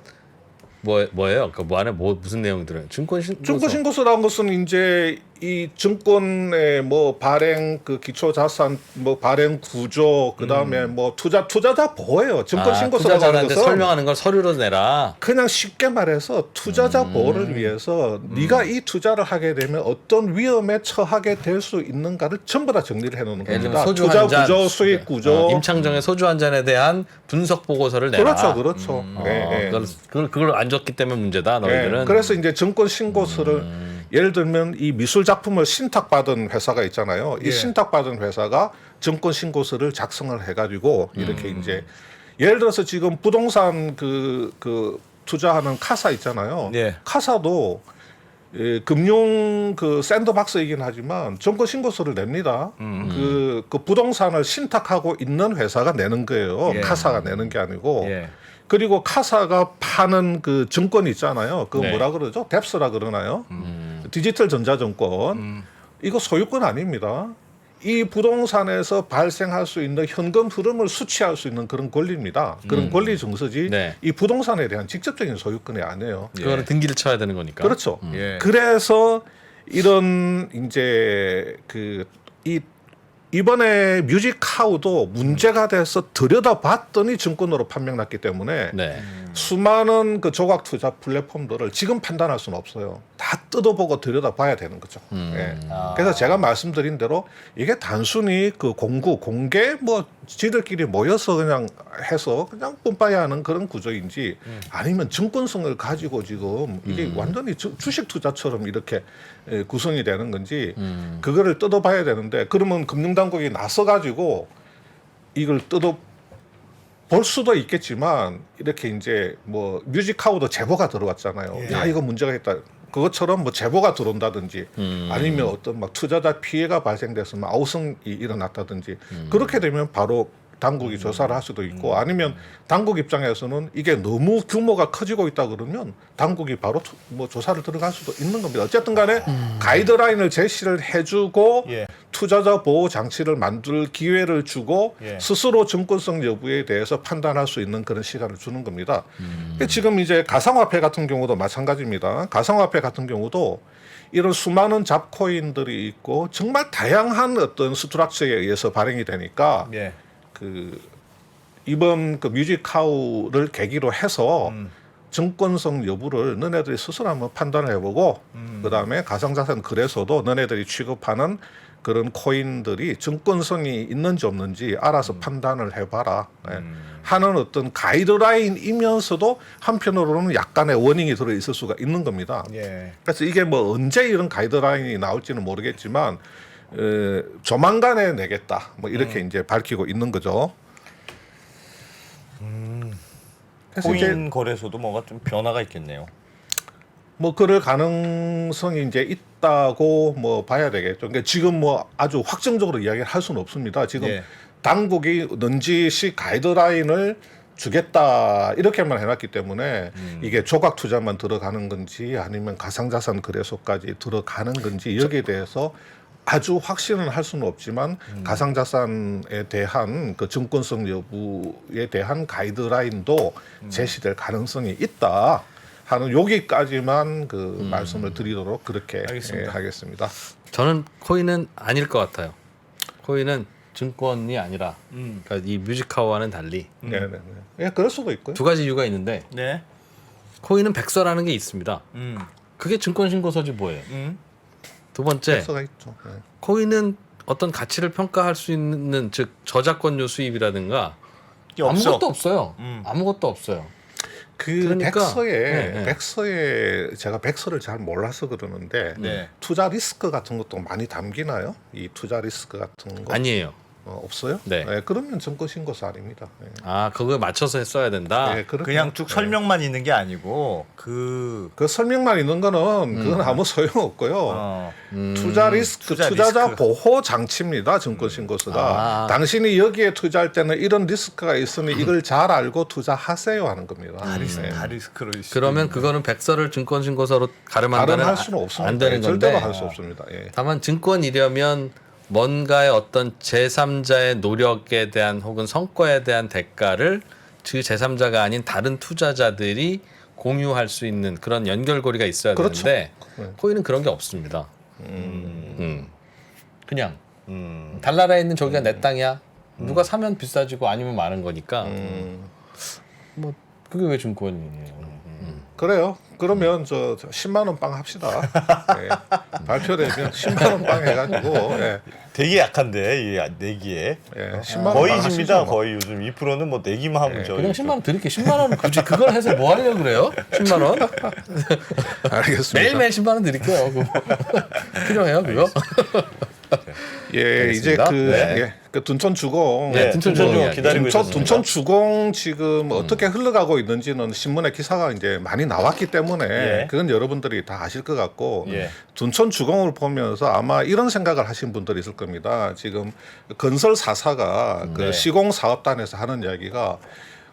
뭐예요? 그 뭐 안에 무슨 내용이 들어요? 증권 신고서. 증권 신고서라는 것은 이제 이 증권의 뭐 발행 그 기초 자산 뭐 발행 구조 그다음에 뭐 투자자 보호예요. 증권 신고서라는 투자자한테 것은 설명하는 걸 서류로 내라. 그냥 쉽게 말해서 투자자 보호를 위해서 네가 이 투자를 하게 되면 어떤 위험에 처하게 될 수 있는가를 전부 다 정리를 해놓는 예를 들면 겁니다. 소주 투자 한 잔, 구조, 수익 구조. 임창정의 소주 한 잔에 대한 분석 보고서를 내라. 그렇죠. 그걸 안 줬기 때문에 문제다. 너희들은. 네, 그래서 이제 증권 신고서를 예를 들면 이 미술 작품을 신탁받은 회사가 있잖아요. 이 신탁받은 회사가 증권 신고서를 작성을 해가지고 이렇게 이제 예를 들어서 지금 부동산 그 투자하는 카사 있잖아요. 예. 카사도 금융 그 샌드박스이긴 하지만 증권 신고서를 냅니다. 그 부동산을 신탁하고 있는 회사가 내는 거예요. 예. 카사가 내는 게 아니고. 예. 그리고 카사가 파는 그 증권이 있잖아요. 그거 네. 뭐라 그러죠? 뎁스라 그러나요? 디지털 전자증권. 이거 소유권 아닙니다. 이 부동산에서 발생할 수 있는 현금 흐름을 수취할 수 있는 그런 권리입니다. 그런 권리 증서지 네. 이 부동산에 대한 직접적인 소유권이 아니에요. 그거는 등기를 쳐야 되는 거니까. 이번에 뮤직하우도 문제가 돼서 들여다봤더니 증권으로 판명났기 때문에 네. 수많은 그 조각 투자 플랫폼들을 지금 판단할 수는 없어요. 다 뜯어보고 들여다봐야 되는 거죠. 예. 그래서 제가 말씀드린 대로 이게 단순히 그 공개 뭐 지들끼리 모여서 그냥 해서 그냥 뿜빠야 하는 그런 구조인지 아니면 증권성을 가지고 지금 이게 완전히 주식 투자처럼 이렇게 구성이 되는 건지 그거를 뜯어봐야 되는데 그러면 금융당국이 나서가지고 이걸 볼 수도 있겠지만 이렇게 이제 뭐 뮤직하우도 제보가 들어왔잖아요. 야 이거 문제가 있다. 그것처럼 뭐 제보가 들어온다든지 아니면 어떤 막 투자자 피해가 발생돼서 막 아우성이 일어났다든지 그렇게 되면 바로 당국이 조사를 할 수도 있고 아니면 당국 입장에서는 이게 너무 규모가 커지고 있다 그러면 당국이 바로 뭐 조사를 들어갈 수도 있는 겁니다. 어쨌든 간에 가이드라인을 제시를 해주고 투자자 보호 장치를 만들 기회를 주고 스스로 증권성 여부에 대해서 판단할 수 있는 그런 시간을 주는 겁니다. 지금 이제 가상화폐 같은 경우도 마찬가지입니다. 가상화폐 같은 경우도 이런 수많은 잡코인들이 있고 정말 다양한 어떤 스트럭처에 의해서 발행이 되니까 그 이번 그 뮤직하우를 계기로 해서 증권성 여부를 너네들이 스스로 한번 판단을 해보고 그다음에 가상자산 거래소도 너네들이 취급하는 그런 코인들이 증권성이 있는지 없는지 알아서 판단을 해봐라 하는 어떤 가이드라인이면서도 한편으로는 약간의 워닝이 들어있을 수가 있는 겁니다. 그래서 이게 뭐 언제 이런 가이드라인이 나올지는 모르겠지만 조만간에 내겠다. 뭐 이렇게 이제 밝히고 있는 거죠. 그래서 코인 거래소도 뭔가 좀 변화가 있겠네요. 뭐 그럴 가능성이 이제 있다고 뭐 봐야 되겠죠. 그러니까 지금 뭐 아주 확정적으로 이야기를 할 수는 없습니다. 지금 당국이 넌지시 가이드라인을 주겠다 이렇게만 해놨기 때문에 이게 조각 투자만 들어가는 건지 아니면 가상자산 거래소까지 들어가는 건지 여기에 대해서 아주 확신은 할 수는 없지만 가상자산에 대한 그 증권성 여부에 대한 가이드라인도 제시될 가능성이 있다 하는 여기까지만 그 말씀을 드리도록 그렇게 하겠습니다. 저는 코인은 아닐 것 같아요. 코인은 증권이 아니라 그러니까 이 뮤직하우와는 달리 네네네. 예, 그럴 수도 있고요. 두 가지 이유가 있는데 코인은 백서라는 게 있습니다. 그게 증권신고서지 뭐예요. 두 번째, 백서가 있죠. 코인은 어떤 가치를 평가할 수 있는 즉 저작권료 수입이라든가 아무것도 없어요. 아무것도 없어요. 그 그러니까, 백서에 제가 백서를 잘 몰라서 그러는데 투자 리스크 같은 것도 많이 담기나요? 이 투자 리스크 같은 거 아니에요. 없어요? 네. 그러면 증권신고서 아닙니다. 아, 그거에 맞춰서 써야 된다. 그냥 쭉 설명만 있는 게 아니고 그 설명만 있는 거는 그건 아무 소용 없고요. 투자 리스크, 투자자 리스크. 보호 장치입니다. 증권신고서가. 당신이 여기에 투자할 때는 이런 리스크가 있으니 이걸 잘 알고 투자하세요 하는 겁니다. 다 리스크로 그러면 그거는 백서를 증권신고서로 가름한다는 할 수는 없습니다. 안 되는 건데 절대로 할 수 없습니다. 다만 증권이려면 뭔가의 어떤 제3자의 노력에 대한 혹은 성과에 대한 대가를 그 제3자가 아닌 다른 투자자들이 공유할 수 있는 그런 연결고리가 있어야 되는데 코인은 그런 게 없습니다. 그냥 달나라에 있는 저기가 내 땅이야. 누가 사면 비싸지고 아니면 많은 거니까 뭐 그게 왜 증권이에요. 그래요. 그러면 저 10만 원 빵 합시다. 발표되면 10만 원 빵 해가지고 되게 약한데 이 내기에 10만 원 거의 빵 집니다. 하시죠. 거의 요즘 2%는 뭐 내기만 하면 저 그냥 10만 원 드릴게. 10만 원 굳이 그걸 해서 뭐 하려고 그래요? 10만 원? 알겠습니다. 매일매일 10만 원 드릴게요. 그거. 필요해요 그거? 이제 그 둔촌 주공, 둔촌 주공 기다리고 있었습니다. 둔촌 주공 지금 어떻게 흘러가고 있는지는 신문에 기사가 이제 많이 나왔기 때문에 그건 여러분들이 다 아실 것 같고 둔촌 주공을 보면서 아마 이런 생각을 하신 분들이 있을 겁니다. 지금 건설 4사가 그 시공사업단에서 하는 이야기가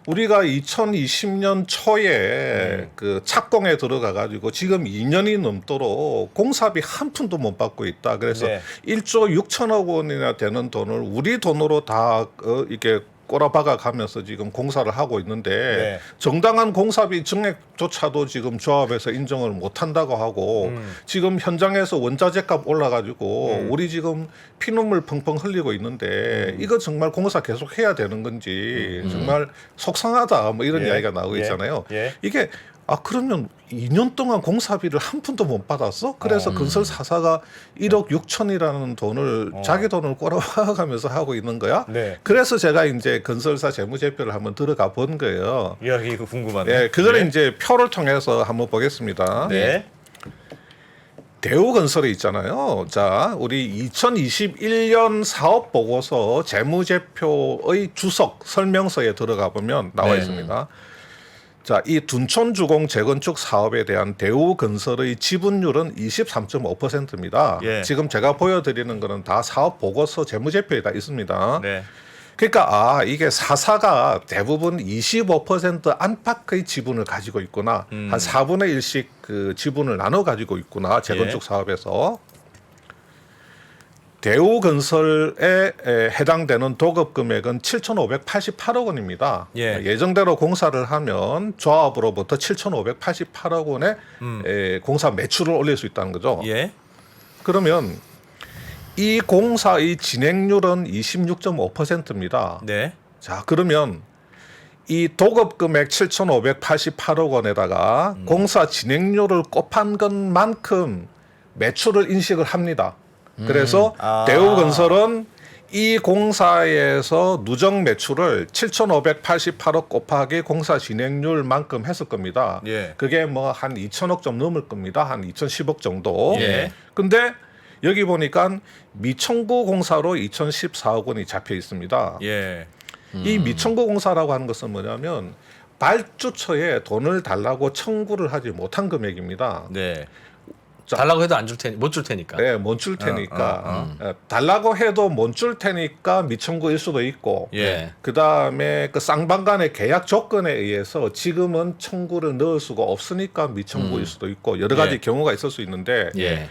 우리가 2020년 초에 그 착공에 들어가 가지고 지금 2년이 넘도록 공사비 한 푼도 못 받고 있다. 그래서 1조 6천억 원이나 되는 돈을 우리 돈으로 다 이렇게 꼬라박아 가면서 지금 공사를 하고 있는데 네. 정당한 공사비 증액조차도 지금 조합에서 인정을 못 한다고 하고 지금 현장에서 원자재값 올라가지고 우리 지금 피눈물 펑펑 흘리고 있는데 이거 정말 공사 계속 해야 되는 건지 정말 속상하다 뭐 이런 예. 이야기가 나오고 예. 있잖아요. 예. 이게 그러면 2년 동안 공사비를 한 푼도 못 받았어? 그래서 건설 사사가 1억 6천이라는 돈을 자기 돈을 꼬라박아가면서 하고 있는 거야? 네. 그래서 제가 이제 건설사 재무제표를 한번 들어가 본 거예요. 이야기 이거 궁금하네. 예, 그거를 네. 이제 표를 통해서 한번 보겠습니다. 네. 대우건설이 있잖아요. 자, 우리 2021년 사업 보고서 재무제표의 주석 설명서에 들어가 보면 나와 네. 있습니다. 자, 이 둔촌주공 재건축 사업에 대한 대우건설의 지분율은 23.5%입니다. 예. 지금 제가 보여드리는 거는 다 사업 보고서 재무제표에 다 있습니다. 네. 그러니까 이게 사사가 대부분 25% 안팎의 지분을 가지고 있구나. 한 4분의 1씩 그 지분을 나눠 가지고 있구나. 재건축 예. 사업에서. 대우건설에 해당되는 도급 금액은 7,588억 원입니다. 예. 예정대로 공사를 하면 조합으로부터 7,588억 원의 공사 매출을 올릴 수 있다는 거죠. 예. 그러면 이 공사의 진행률은 26.5%입니다. 네. 자, 그러면 이 도급 금액 7,588억 원에다가 공사 진행률을 곱한 것만큼 매출을 인식을 합니다. 그래서 대우건설은 이 공사에서 누적 매출을 7,588억 곱하기 공사 진행률만큼 했을 겁니다. 예. 그게 뭐 한 2천억 좀 넘을 겁니다. 한 2,010억 정도. 예. 근데 여기 보니까 미청구 공사로 2,014억 원이 잡혀 있습니다. 예. 이 미청구 공사라고 하는 것은 뭐냐면 발주처에 돈을 달라고 청구를 하지 못한 금액입니다. 네. 달라고 해도 안 줄 테니 못 줄 테니까. 네, 못 줄 테니까 달라고 해도 못 줄 테니까 미청구일 수도 있고, 예. 그 다음에 그 쌍방간의 계약 조건에 의해서 지금은 청구를 넣을 수가 없으니까 미청구일 수도 있고 여러 가지 예. 경우가 있을 수 있는데 예.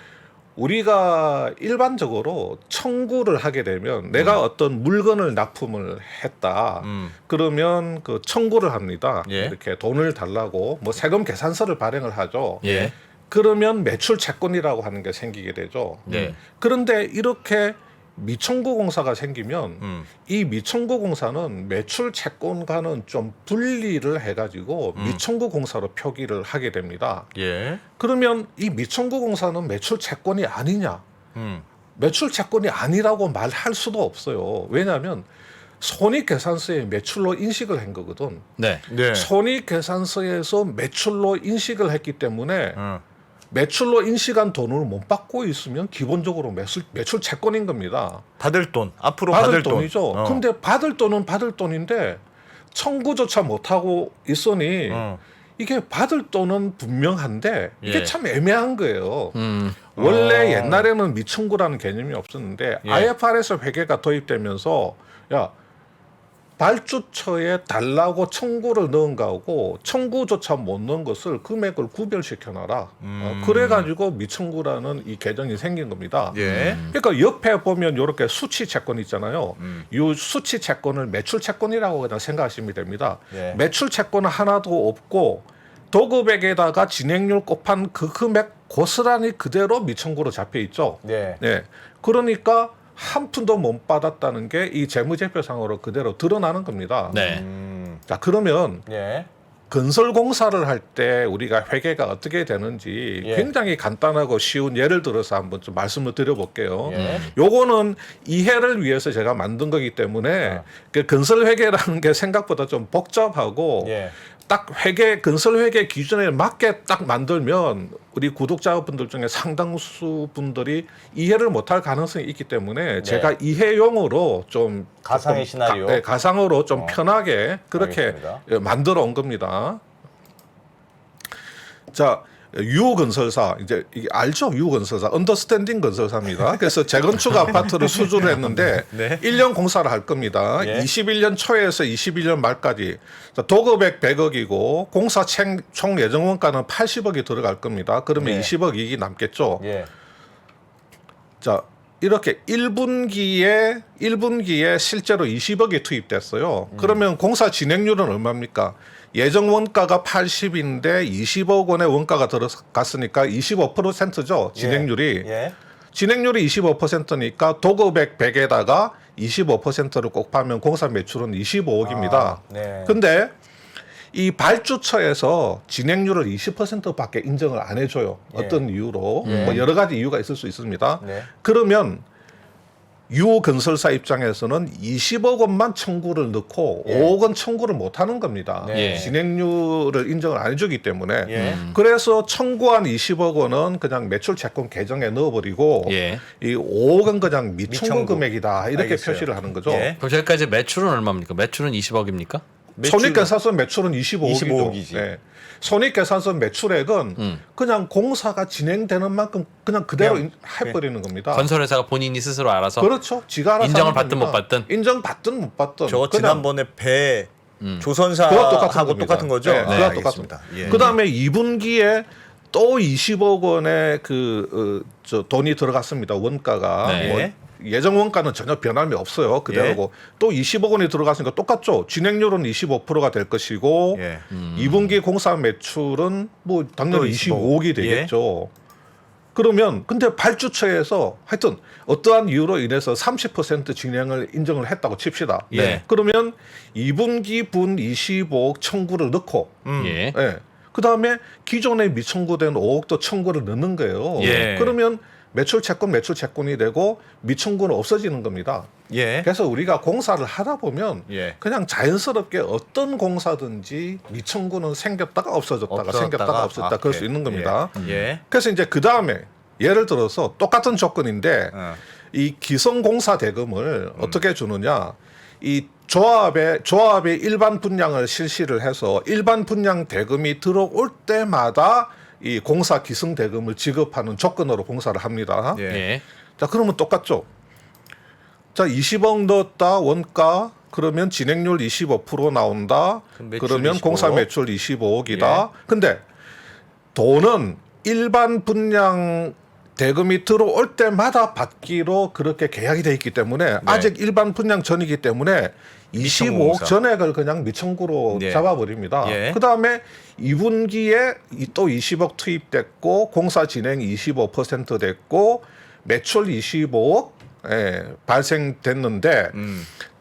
우리가 일반적으로 청구를 하게 되면 내가 어떤 물건을 납품을 했다. 그러면 그 청구를 합니다. 예. 이렇게 돈을 달라고 뭐 세금 계산서를 발행을 하죠. 예. 그러면 매출 채권이라고 하는 게 생기게 되죠. 네. 그런데 이렇게 미청구 공사가 생기면 이 미청구 공사는 매출 채권과는 좀 분리를 해가지고 미청구 공사로 표기를 하게 됩니다. 예. 그러면 이 미청구 공사는 매출 채권이 아니냐? 매출 채권이 아니라고 말할 수도 없어요. 왜냐하면 손익계산서에 매출로 인식을 한 거거든. 네. 네. 손익계산서에서 매출로 인식을 했기 때문에 매출로 인식한 돈을 못 받고 있으면 기본적으로 매출 채권인 겁니다. 받을 돈. 앞으로 받을 받을 돈. 돈이죠. 근데 받을 돈은 받을 돈인데 청구조차 못 하고 있으니 이게 받을 돈은 분명한데 이게 예. 참 애매한 거예요. 원래 옛날에는 미청구라는 개념이 없었는데 예. IFRS 회계가 도입되면서 야 발주처에 달라고 청구를 넣은 거하고 청구조차 못 넣은 것을 금액을 구별시켜놔라. 그래가지고 미청구라는 이 개정이 생긴 겁니다. 예. 그러니까 옆에 보면 이렇게 수치 채권 있잖아요. 이 수치 채권을 매출 채권이라고 그냥 생각하시면 됩니다. 예. 매출 채권은 하나도 없고 도급액에다가 진행률 곱한 그 금액 고스란히 그대로 미청구로 잡혀 있죠. 네. 네. 그러니까 한 푼도 못 받았다는 게 이 재무제표상으로 그대로 드러나는 겁니다. 네. 자, 그러면 예. 건설 공사를 할 때 우리가 회계가 어떻게 되는지 예. 굉장히 간단하고 쉬운 예를 들어서 한번 좀 말씀을 드려볼게요. 예. 요거는 이해를 위해서 제가 만든 거기 때문에 그 건설 회계라는 게 생각보다 좀 복잡하고 예. 딱 건설 회계 기준에 맞게 딱 만들면 우리 구독자분들 중에 상당수 분들이 이해를 못할 가능성이 있기 때문에 제가 이해용으로 좀 가상의 조금 시나리오? 가상으로 좀 편하게 그렇게 알겠습니다. 만들어 온 겁니다. 자, 유건설사 이제 이게 알죠? 유건설사 언더스탠딩 건설사입니다. 그래서 재건축 아파트를 수주를 했는데 네. 1년 공사를 할 겁니다. 예. 21년 초에서 21년 말까지 도급액 100억이고 공사 총 예정 원가는 80억이 들어갈 겁니다. 그러면 네. 20억 이익이 남겠죠. 예. 자, 이렇게 1분기에 실제로 20억이 투입됐어요. 그러면 공사 진행률은 얼마입니까? 예정 원가가 80인데 20억 원의 원가가 들어갔으니까 25%죠. 진행률이. 예. 진행률이 25%니까 도급액 100에다가 25%를 곱하면 공사 매출은 25억입니다. 아, 네. 근데 이 발주처에서 진행률을 20%밖에 인정을 안 해줘요. 예. 어떤 이유로 뭐 여러 가지 이유가 있을 수 있습니다. 네. 그러면 유 건설사 입장에서는 20억 원만 청구를 넣고 예. 5억 원 청구를 못 하는 겁니다. 네. 진행률을 인정을 안 해주기 때문에. 예. 그래서 청구한 20억 원은 그냥 매출 채권 계정에 넣어버리고 예. 이 5억 원 그냥 미청구 미청구. 금액이다 이렇게 알겠어요. 표시를 하는 거죠. 예. 그럼 저기까지 매출은 얼마입니까? 매출은 20억입니까? 손익계산서 매출은 25억이죠. 25억이지. 네. 손익계산서 매출액은 그냥 공사가 진행되는 만큼 그냥 그대로 그냥, 해버리는 겁니다. 건설회사가 본인이 스스로 알아서 그렇죠. 지가 알아서 인정을 하는 받든 겁니다. 못 받든? 인정받든 못 받든. 저 그냥 지난번에 배 조선사하고 그거 똑같은 겁니다. 똑같은 거죠? 네, 그거 알겠습니다. 예. 그다음에 2분기에 또 20억 원의 저 돈이 들어갔습니다. 원가가. 네. 뭐 예정 원가는 전혀 변함이 없어요. 그대로고 또 20억 원이 들어갔으니까 똑같죠. 진행률은 25%가 될 것이고 예. 2분기 공사 매출은 뭐 또 당연히 25억. 25억이 되겠죠. 그러면 근데 발주처에서 하여튼 어떠한 이유로 인해서 30% 진행을 인정을 했다고 칩시다. 네. 그러면 2분기 분 25억 청구를 넣고 예. 예. 그다음에 기존에 미청구된 5억도 청구를 넣는 거예요. 예. 그러면 매출 채권이 되고 미청구는 없어지는 겁니다. 예. 그래서 우리가 공사를 하다 보면 예. 그냥 자연스럽게 어떤 공사든지 미청구는 생겼다가 없어졌다가 생겼다가 없어졌다 그럴 수 있는 겁니다. 예. 그래서 이제 그 다음에 예를 들어서 똑같은 조건인데 어. 이 기성공사 대금을 어떻게 주느냐? 이 조합의 일반 분양을 실시를 해서 일반 분양 대금이 들어올 때마다 이 공사 기성 대금을 지급하는 조건으로 공사를 합니다. 예. 예. 자, 그러면 똑같죠. 자, 20억 넣었다 원가 그러면 진행률 25% 나온다. 그럼 매출 그러면 25억? 공사 매출 25억이다. 예. 근데 돈은 일반 분양 대금이 들어올 때마다 받기로 그렇게 계약이 돼 있기 때문에 아직 일반 분양 전이기 때문에 25억 미청구공사. 전액을 그냥 미청구로 예. 잡아버립니다. 예. 그 다음에 2분기에 또 20억 투입됐고 공사 진행 25% 됐고 매출 25억 발생됐는데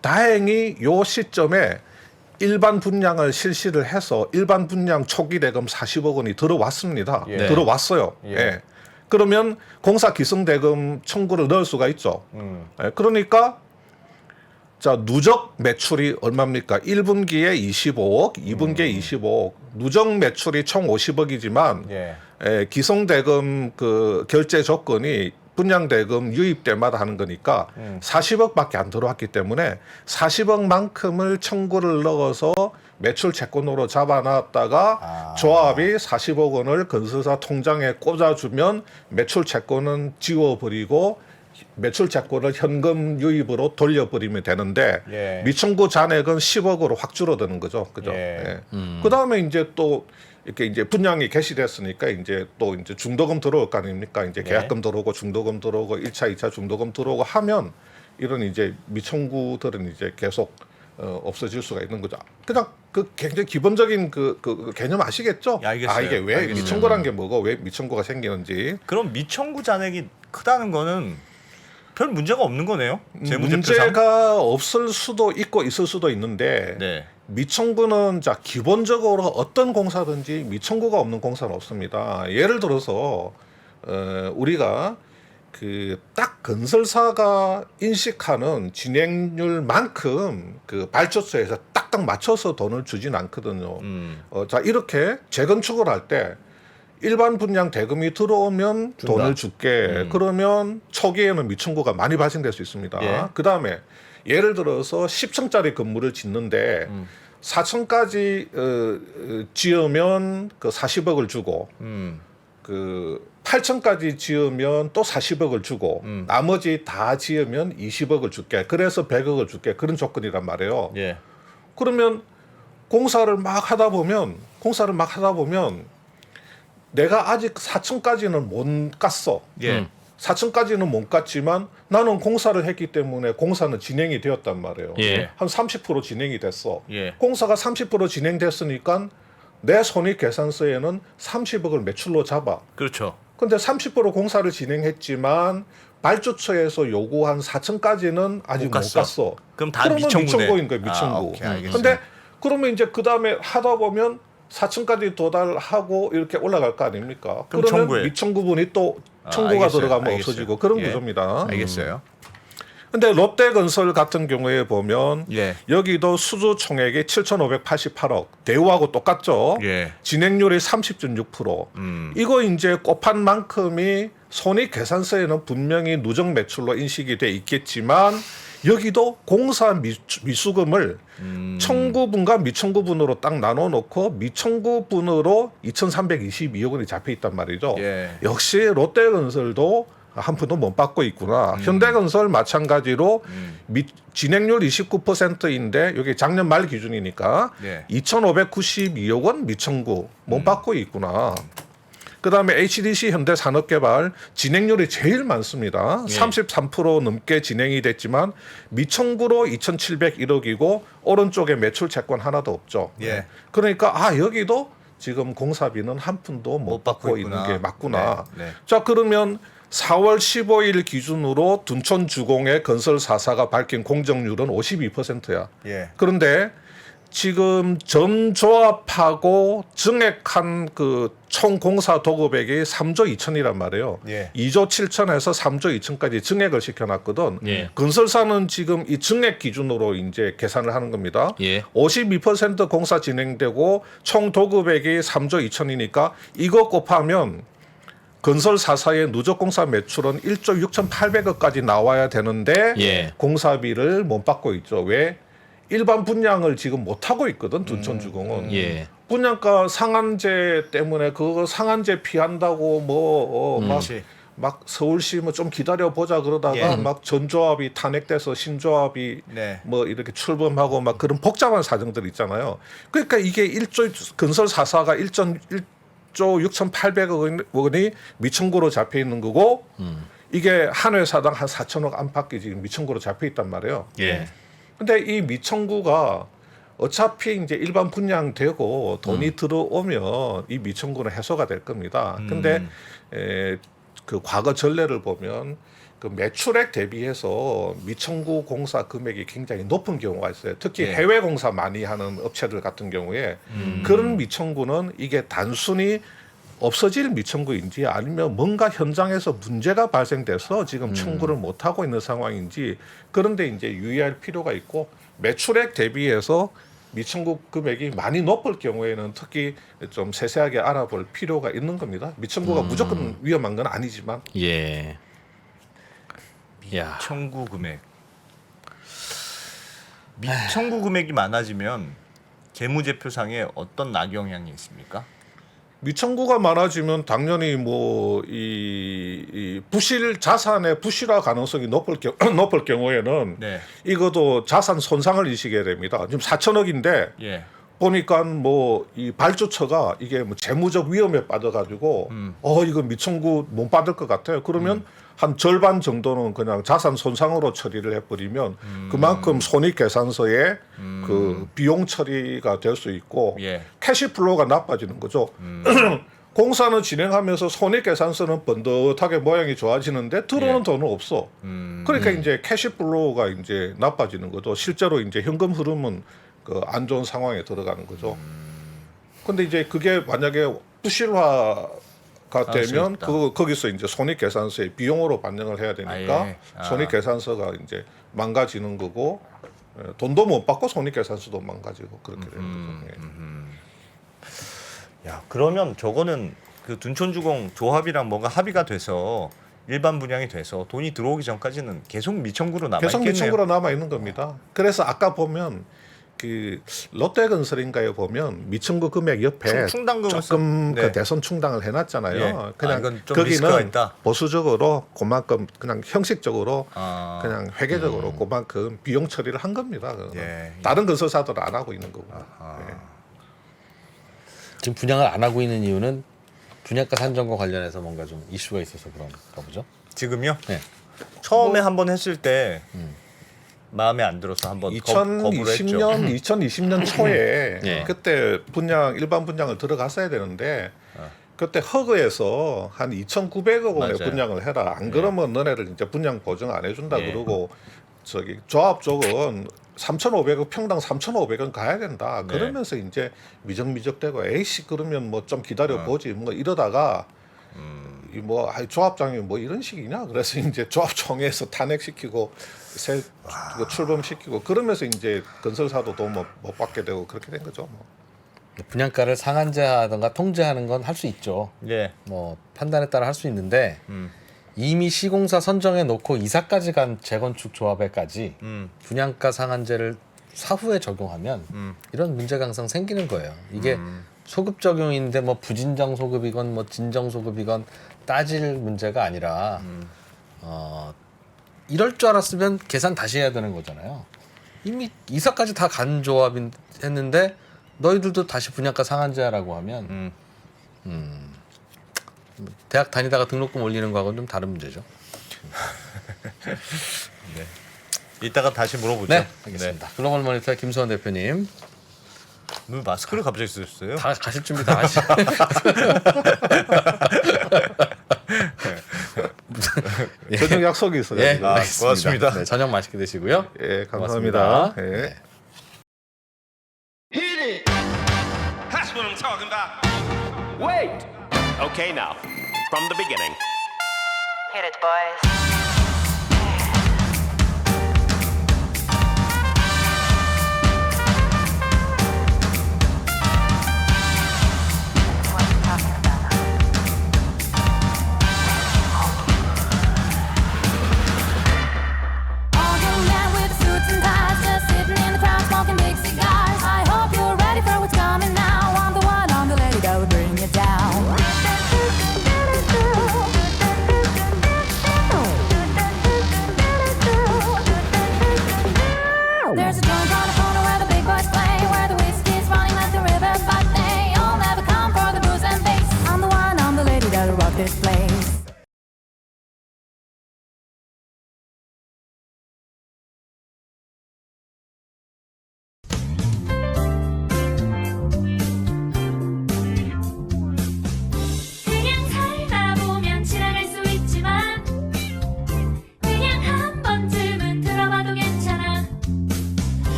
다행히 요 시점에 일반 분양을 실시를 해서 일반 분양 초기 대금 40억 원이 들어왔습니다. 예. 들어왔어요. 예. 예. 그러면 공사 기성 대금 청구를 넣을 수가 있죠. 예. 그러니까 자, 누적 매출이 얼마입니까? 1분기에 25억, 2분기에 25억. 누적 매출이 총 50억이지만 예. 기성 대금 그 결제 조건이 분양 대금 유입 때마다 하는 거니까 40억밖에 안 들어왔기 때문에 40억만큼을 청구를 넣어서 매출 채권으로 잡아놨다가 조합이 40억 원을 건설사 통장에 꽂아주면 매출 채권은 지워버리고 매출 채권을 현금 유입으로 돌려버리면 되는데 예. 미청구 잔액은 10억으로 확 줄어드는 거죠. 그죠? 예. 그 다음에 이제 또 이렇게 이제 분양이 개시됐으니까 이제 또 이제 중도금 들어올 거 아닙니까? 이제 계약금 들어오고 중도금 들어오고 1차, 2차 중도금 들어오고 하면 이런 이제 미청구들은 이제 계속 없어질 수가 있는 거죠. 그냥 그 굉장히 기본적인 그 개념 아시겠죠? 예, 알겠어요. 아, 이게 왜 알겠어요. 미청구란 게 뭐고 왜 미청구가 생기는지. 그럼 미청구 잔액이 크다는 거는 별 문제가 없는 거네요. 재무제표상. 문제가 없을 수도 있고 있을 수도 있는데 네. 미청구는 자 기본적으로 어떤 공사든지 미청구가 없는 공사는 없습니다. 예를 들어서 우리가 그 딱 건설사가 인식하는 진행률만큼 그 발주처에서 딱딱 맞춰서 돈을 주진 않거든요. 자 이렇게 재건축을 할 때 일반 분양 대금이 들어오면 돈을 줄게. 그러면 초기에는 미청구가 많이 발생될 수 있습니다. 예. 그 다음에 예를 들어서 10층짜리 건물을 짓는데 4층까지 지으면 그 40억을 주고 그 8층까지 지으면 또 40억을 주고 나머지 다 지으면 20억을 줄게. 그래서 100억을 줄게. 그런 조건이란 말이에요. 예. 그러면 공사를 막 하다 보면 내가 아직 4층까지는 못 갔어. 예. 4층까지는 못 갔지만 나는 공사를 했기 때문에 공사는 진행이 되었단 말이에요. 예. 한 30% 진행이 됐어. 예. 공사가 30% 진행됐으니까 내 손익계산서에는 30억을 매출로 잡아. 그렇죠. 근데 30% 공사를 진행했지만 발주처에서 요구한 4층까지는 아직 못 갔어. 갔어. 그럼 다 그러면 미청구네. 미청구인 거예요, 미청구. 아, 오케이, 알겠습니다. 근데 그러면 이제 그 다음에 하다 보면 4층까지 도달하고 이렇게 올라갈 거 아닙니까? 그럼 그러면 청구해. 미청구분이 또 청구가 알겠어요. 들어가면 알겠어요. 없어지고 그런 예. 구조입니다. 알겠어요. 근데 롯데건설 같은 경우에 보면 예. 여기도 수주 총액이 7,588억, 대우하고 똑같죠. 예. 진행률이 30.6%. 이거 이제 곱한 만큼이 손익계산서에는 분명히 누적 매출로 인식이 돼 있겠지만 여기도 공사 미수금을 청구분과 미청구분으로 딱 나눠 놓고 미청구분으로 2,322억 원이 잡혀 있단 말이죠. 예. 역시 롯데건설도 한 푼도 못 받고 있구나. 현대건설 마찬가지로 진행률 29%인데 여기 작년 말 기준이니까 네. 2,592억 원 미청구 못 받고 있구나. 그다음에 HDC 현대산업개발 진행률이 제일 많습니다. 33% 넘게 진행이 됐지만 미청구로 2,701억이고 오른쪽에 매출 채권 하나도 없죠. 예. 그러니까 여기도 지금 공사비는 한 푼도 못 받고 있구나. 있는 게 맞구나. 네, 네. 자, 그러면 4월 15일 기준으로 둔촌주공의 건설 4사가 밝힌 공정률은 52%야. 예. 그런데 지금 전 조합하고 증액한 그 총 공사 도급액이 3조 2천이란 말이에요. 예. 2조 7천에서 3조 2천까지 증액을 시켜놨거든. 예. 건설사는 지금 이 증액 기준으로 이제 계산을 하는 겁니다. 예. 52% 공사 진행되고 총 도급액이 3조 2천이니까 이거 곱하면 건설 4사의 누적 공사 매출은 1조 6,800억까지 나와야 되는데 예. 공사비를 못 받고 있죠. 왜? 일반 분양을 지금 못 하고 있거든. 둔촌주공은. 예. 분양가 상한제 때문에 그거 상한제 피한다고 막 서울시 뭐 좀 기다려 보자 그러다가 예. 막 전조합이 탄핵돼서 신조합이 네. 뭐 이렇게 출범하고 막 그런 복잡한 사정들 있잖아요. 그러니까 이게 1조 건설 4사가 1조 6,800억 원이 미청구로 잡혀 있는 거고 이게 한 회사당 한 4천억 안팎이 지금 미청구로 잡혀 있단 말이에요. 예. 근데 이 미청구가 어차피 이제 일반 분양되고 돈이 들어오면 이 미청구는 해소가 될 겁니다. 근데 그 과거 전례를 보면 그 매출액 대비해서 미청구 공사 금액이 굉장히 높은 경우가 있어요. 특히 예. 해외 공사 많이 하는 업체들 같은 경우에 그런 미청구는 이게 단순히 없어질 미청구인지 아니면 뭔가 현장에서 문제가 발생돼서 지금 청구를 못 하고 있는 상황인지 그런데 이제 유의할 필요가 있고 매출액 대비해서 미청구 금액이 많이 높을 경우에는 특히 좀 세세하게 알아볼 필요가 있는 겁니다. 미청구가 무조건 위험한 건 아니지만 예. 야. 청구 금액. 미청구 금액이 많아지면 재무제표상에 어떤 악영향이 있습니까? 미청구가 많아지면 당연히 뭐 이 부실 자산의 부실화 가능성이 높을 경우에는 네. 이것도 자산 손상을 인식해야 됩니다. 지금 4천억인데 예. 보니까 뭐 이 발주처가 이게 뭐 재무적 위험에 빠져가지고 이거 미청구 못 받을 것 같아요. 그러면 한 절반 정도는 그냥 자산 손상으로 처리를 해버리면 그만큼 손익계산서에 그 비용 처리가 될 수 있고 예. 캐시플로우가 나빠지는 거죠. 공사는 진행하면서 손익계산서는 번듯하게 모양이 좋아지는데 들어오는 예. 돈은 없어. 그러니까 이제 캐시플로우가 이제 나빠지는 거죠. 실제로 이제 현금 흐름은 그 안 좋은 상황에 들어가는 거죠. 근데 이제 그게 만약에 부실화가 수 되면 있다. 거기서 이제 손익계산서에 비용으로 반영을 해야 되니까 예. 손익계산서가 이제 망가지는 거고 돈도 못 받고 손익계산서도 망가지고 그렇게 되는 거죠. 예. 야, 그러면 저거는 그 둔촌주공 조합이랑 뭔가 합의가 돼서 일반 분양이 돼서 돈이 들어오기 전까지는 계속 미청구로 남아 계속 있겠네요. 미청구로 남아 있는 겁니다. 그래서 아까 보면 그 롯데건설인가에 보면 미청구 금액 옆에 충당금을 조금 네. 그 대선 충당을 해놨잖아요. 예. 그냥 이건 좀 리스크가 거기는 있다. 보수적으로 그만큼 그냥 형식적으로 그냥 회계적으로 그만큼 비용 처리를 한 겁니다. 그거는. 예. 다른 건설사들은 안 하고 있는 거고. 예. 지금 분양을 안 하고 있는 이유는 분양가 산정과 관련해서 뭔가 좀 이슈가 있어서 그런가 보죠. 지금요? 네. 처음에 한번 했을 때 마음에 안 들어서 한번 거부를 했죠. 2020년 초에 예. 그때 일반 분양을 들어갔어야 되는데 그때 허그에서 한 2,900억 원의 맞아요. 분양을 해라. 안 그러면 너네를 이제 분양 보증 안 해준다 그러고 저기 조합 쪽은 3,500억 평당 3,500원 가야 된다. 그러면서 이제 미적미적되고 에이씨 그러면 뭐 좀 기다려 보지 뭐 이러다가 이 뭐 조합장이 뭐 이런 식이냐 그래서 이제 조합총회에서 탄핵시키고 출범시키고 그러면서 이제 건설사도 돈 못 받게 되고 그렇게 된 거죠. 뭐. 분양가를 상한제하던가 통제하는 건 할 수 있죠. 예. 뭐 판단에 따라 할 수 있는데 이미 시공사 선정해 놓고 이사까지 간 재건축 조합에까지 분양가 상한제를 사후에 적용하면 이런 문제가 항상 생기는 거예요. 이게 소급 적용인데 뭐 부진정 소급이건 뭐 진정 소급이건 따질 문제가 아니라 이럴 줄 알았으면 계산 다시 해야 되는 거잖아요. 이미 이사까지 다 간 조합했는데 너희들도 다시 분양가 상한제하라고 하면 대학 다니다가 등록금 올리는 거하고는 좀 다른 문제죠. 이따가 다시 물어보죠. 네, 알겠습니다. 글로벌 모니터의 김수원 대표님 왜 마스크를 갑자기 쓰셨어요? 다 가실 준비 다 하시. 저녁 약속이 있어요. 예, 지금. 알겠습니다. 고맙습니다. 네, 저녁 맛있게 드시고요. 예, 감사합니다. 고맙습니다. 예. 네. That's what I'm talking about. Wait. Okay, now from the beginning. Hit it, boys.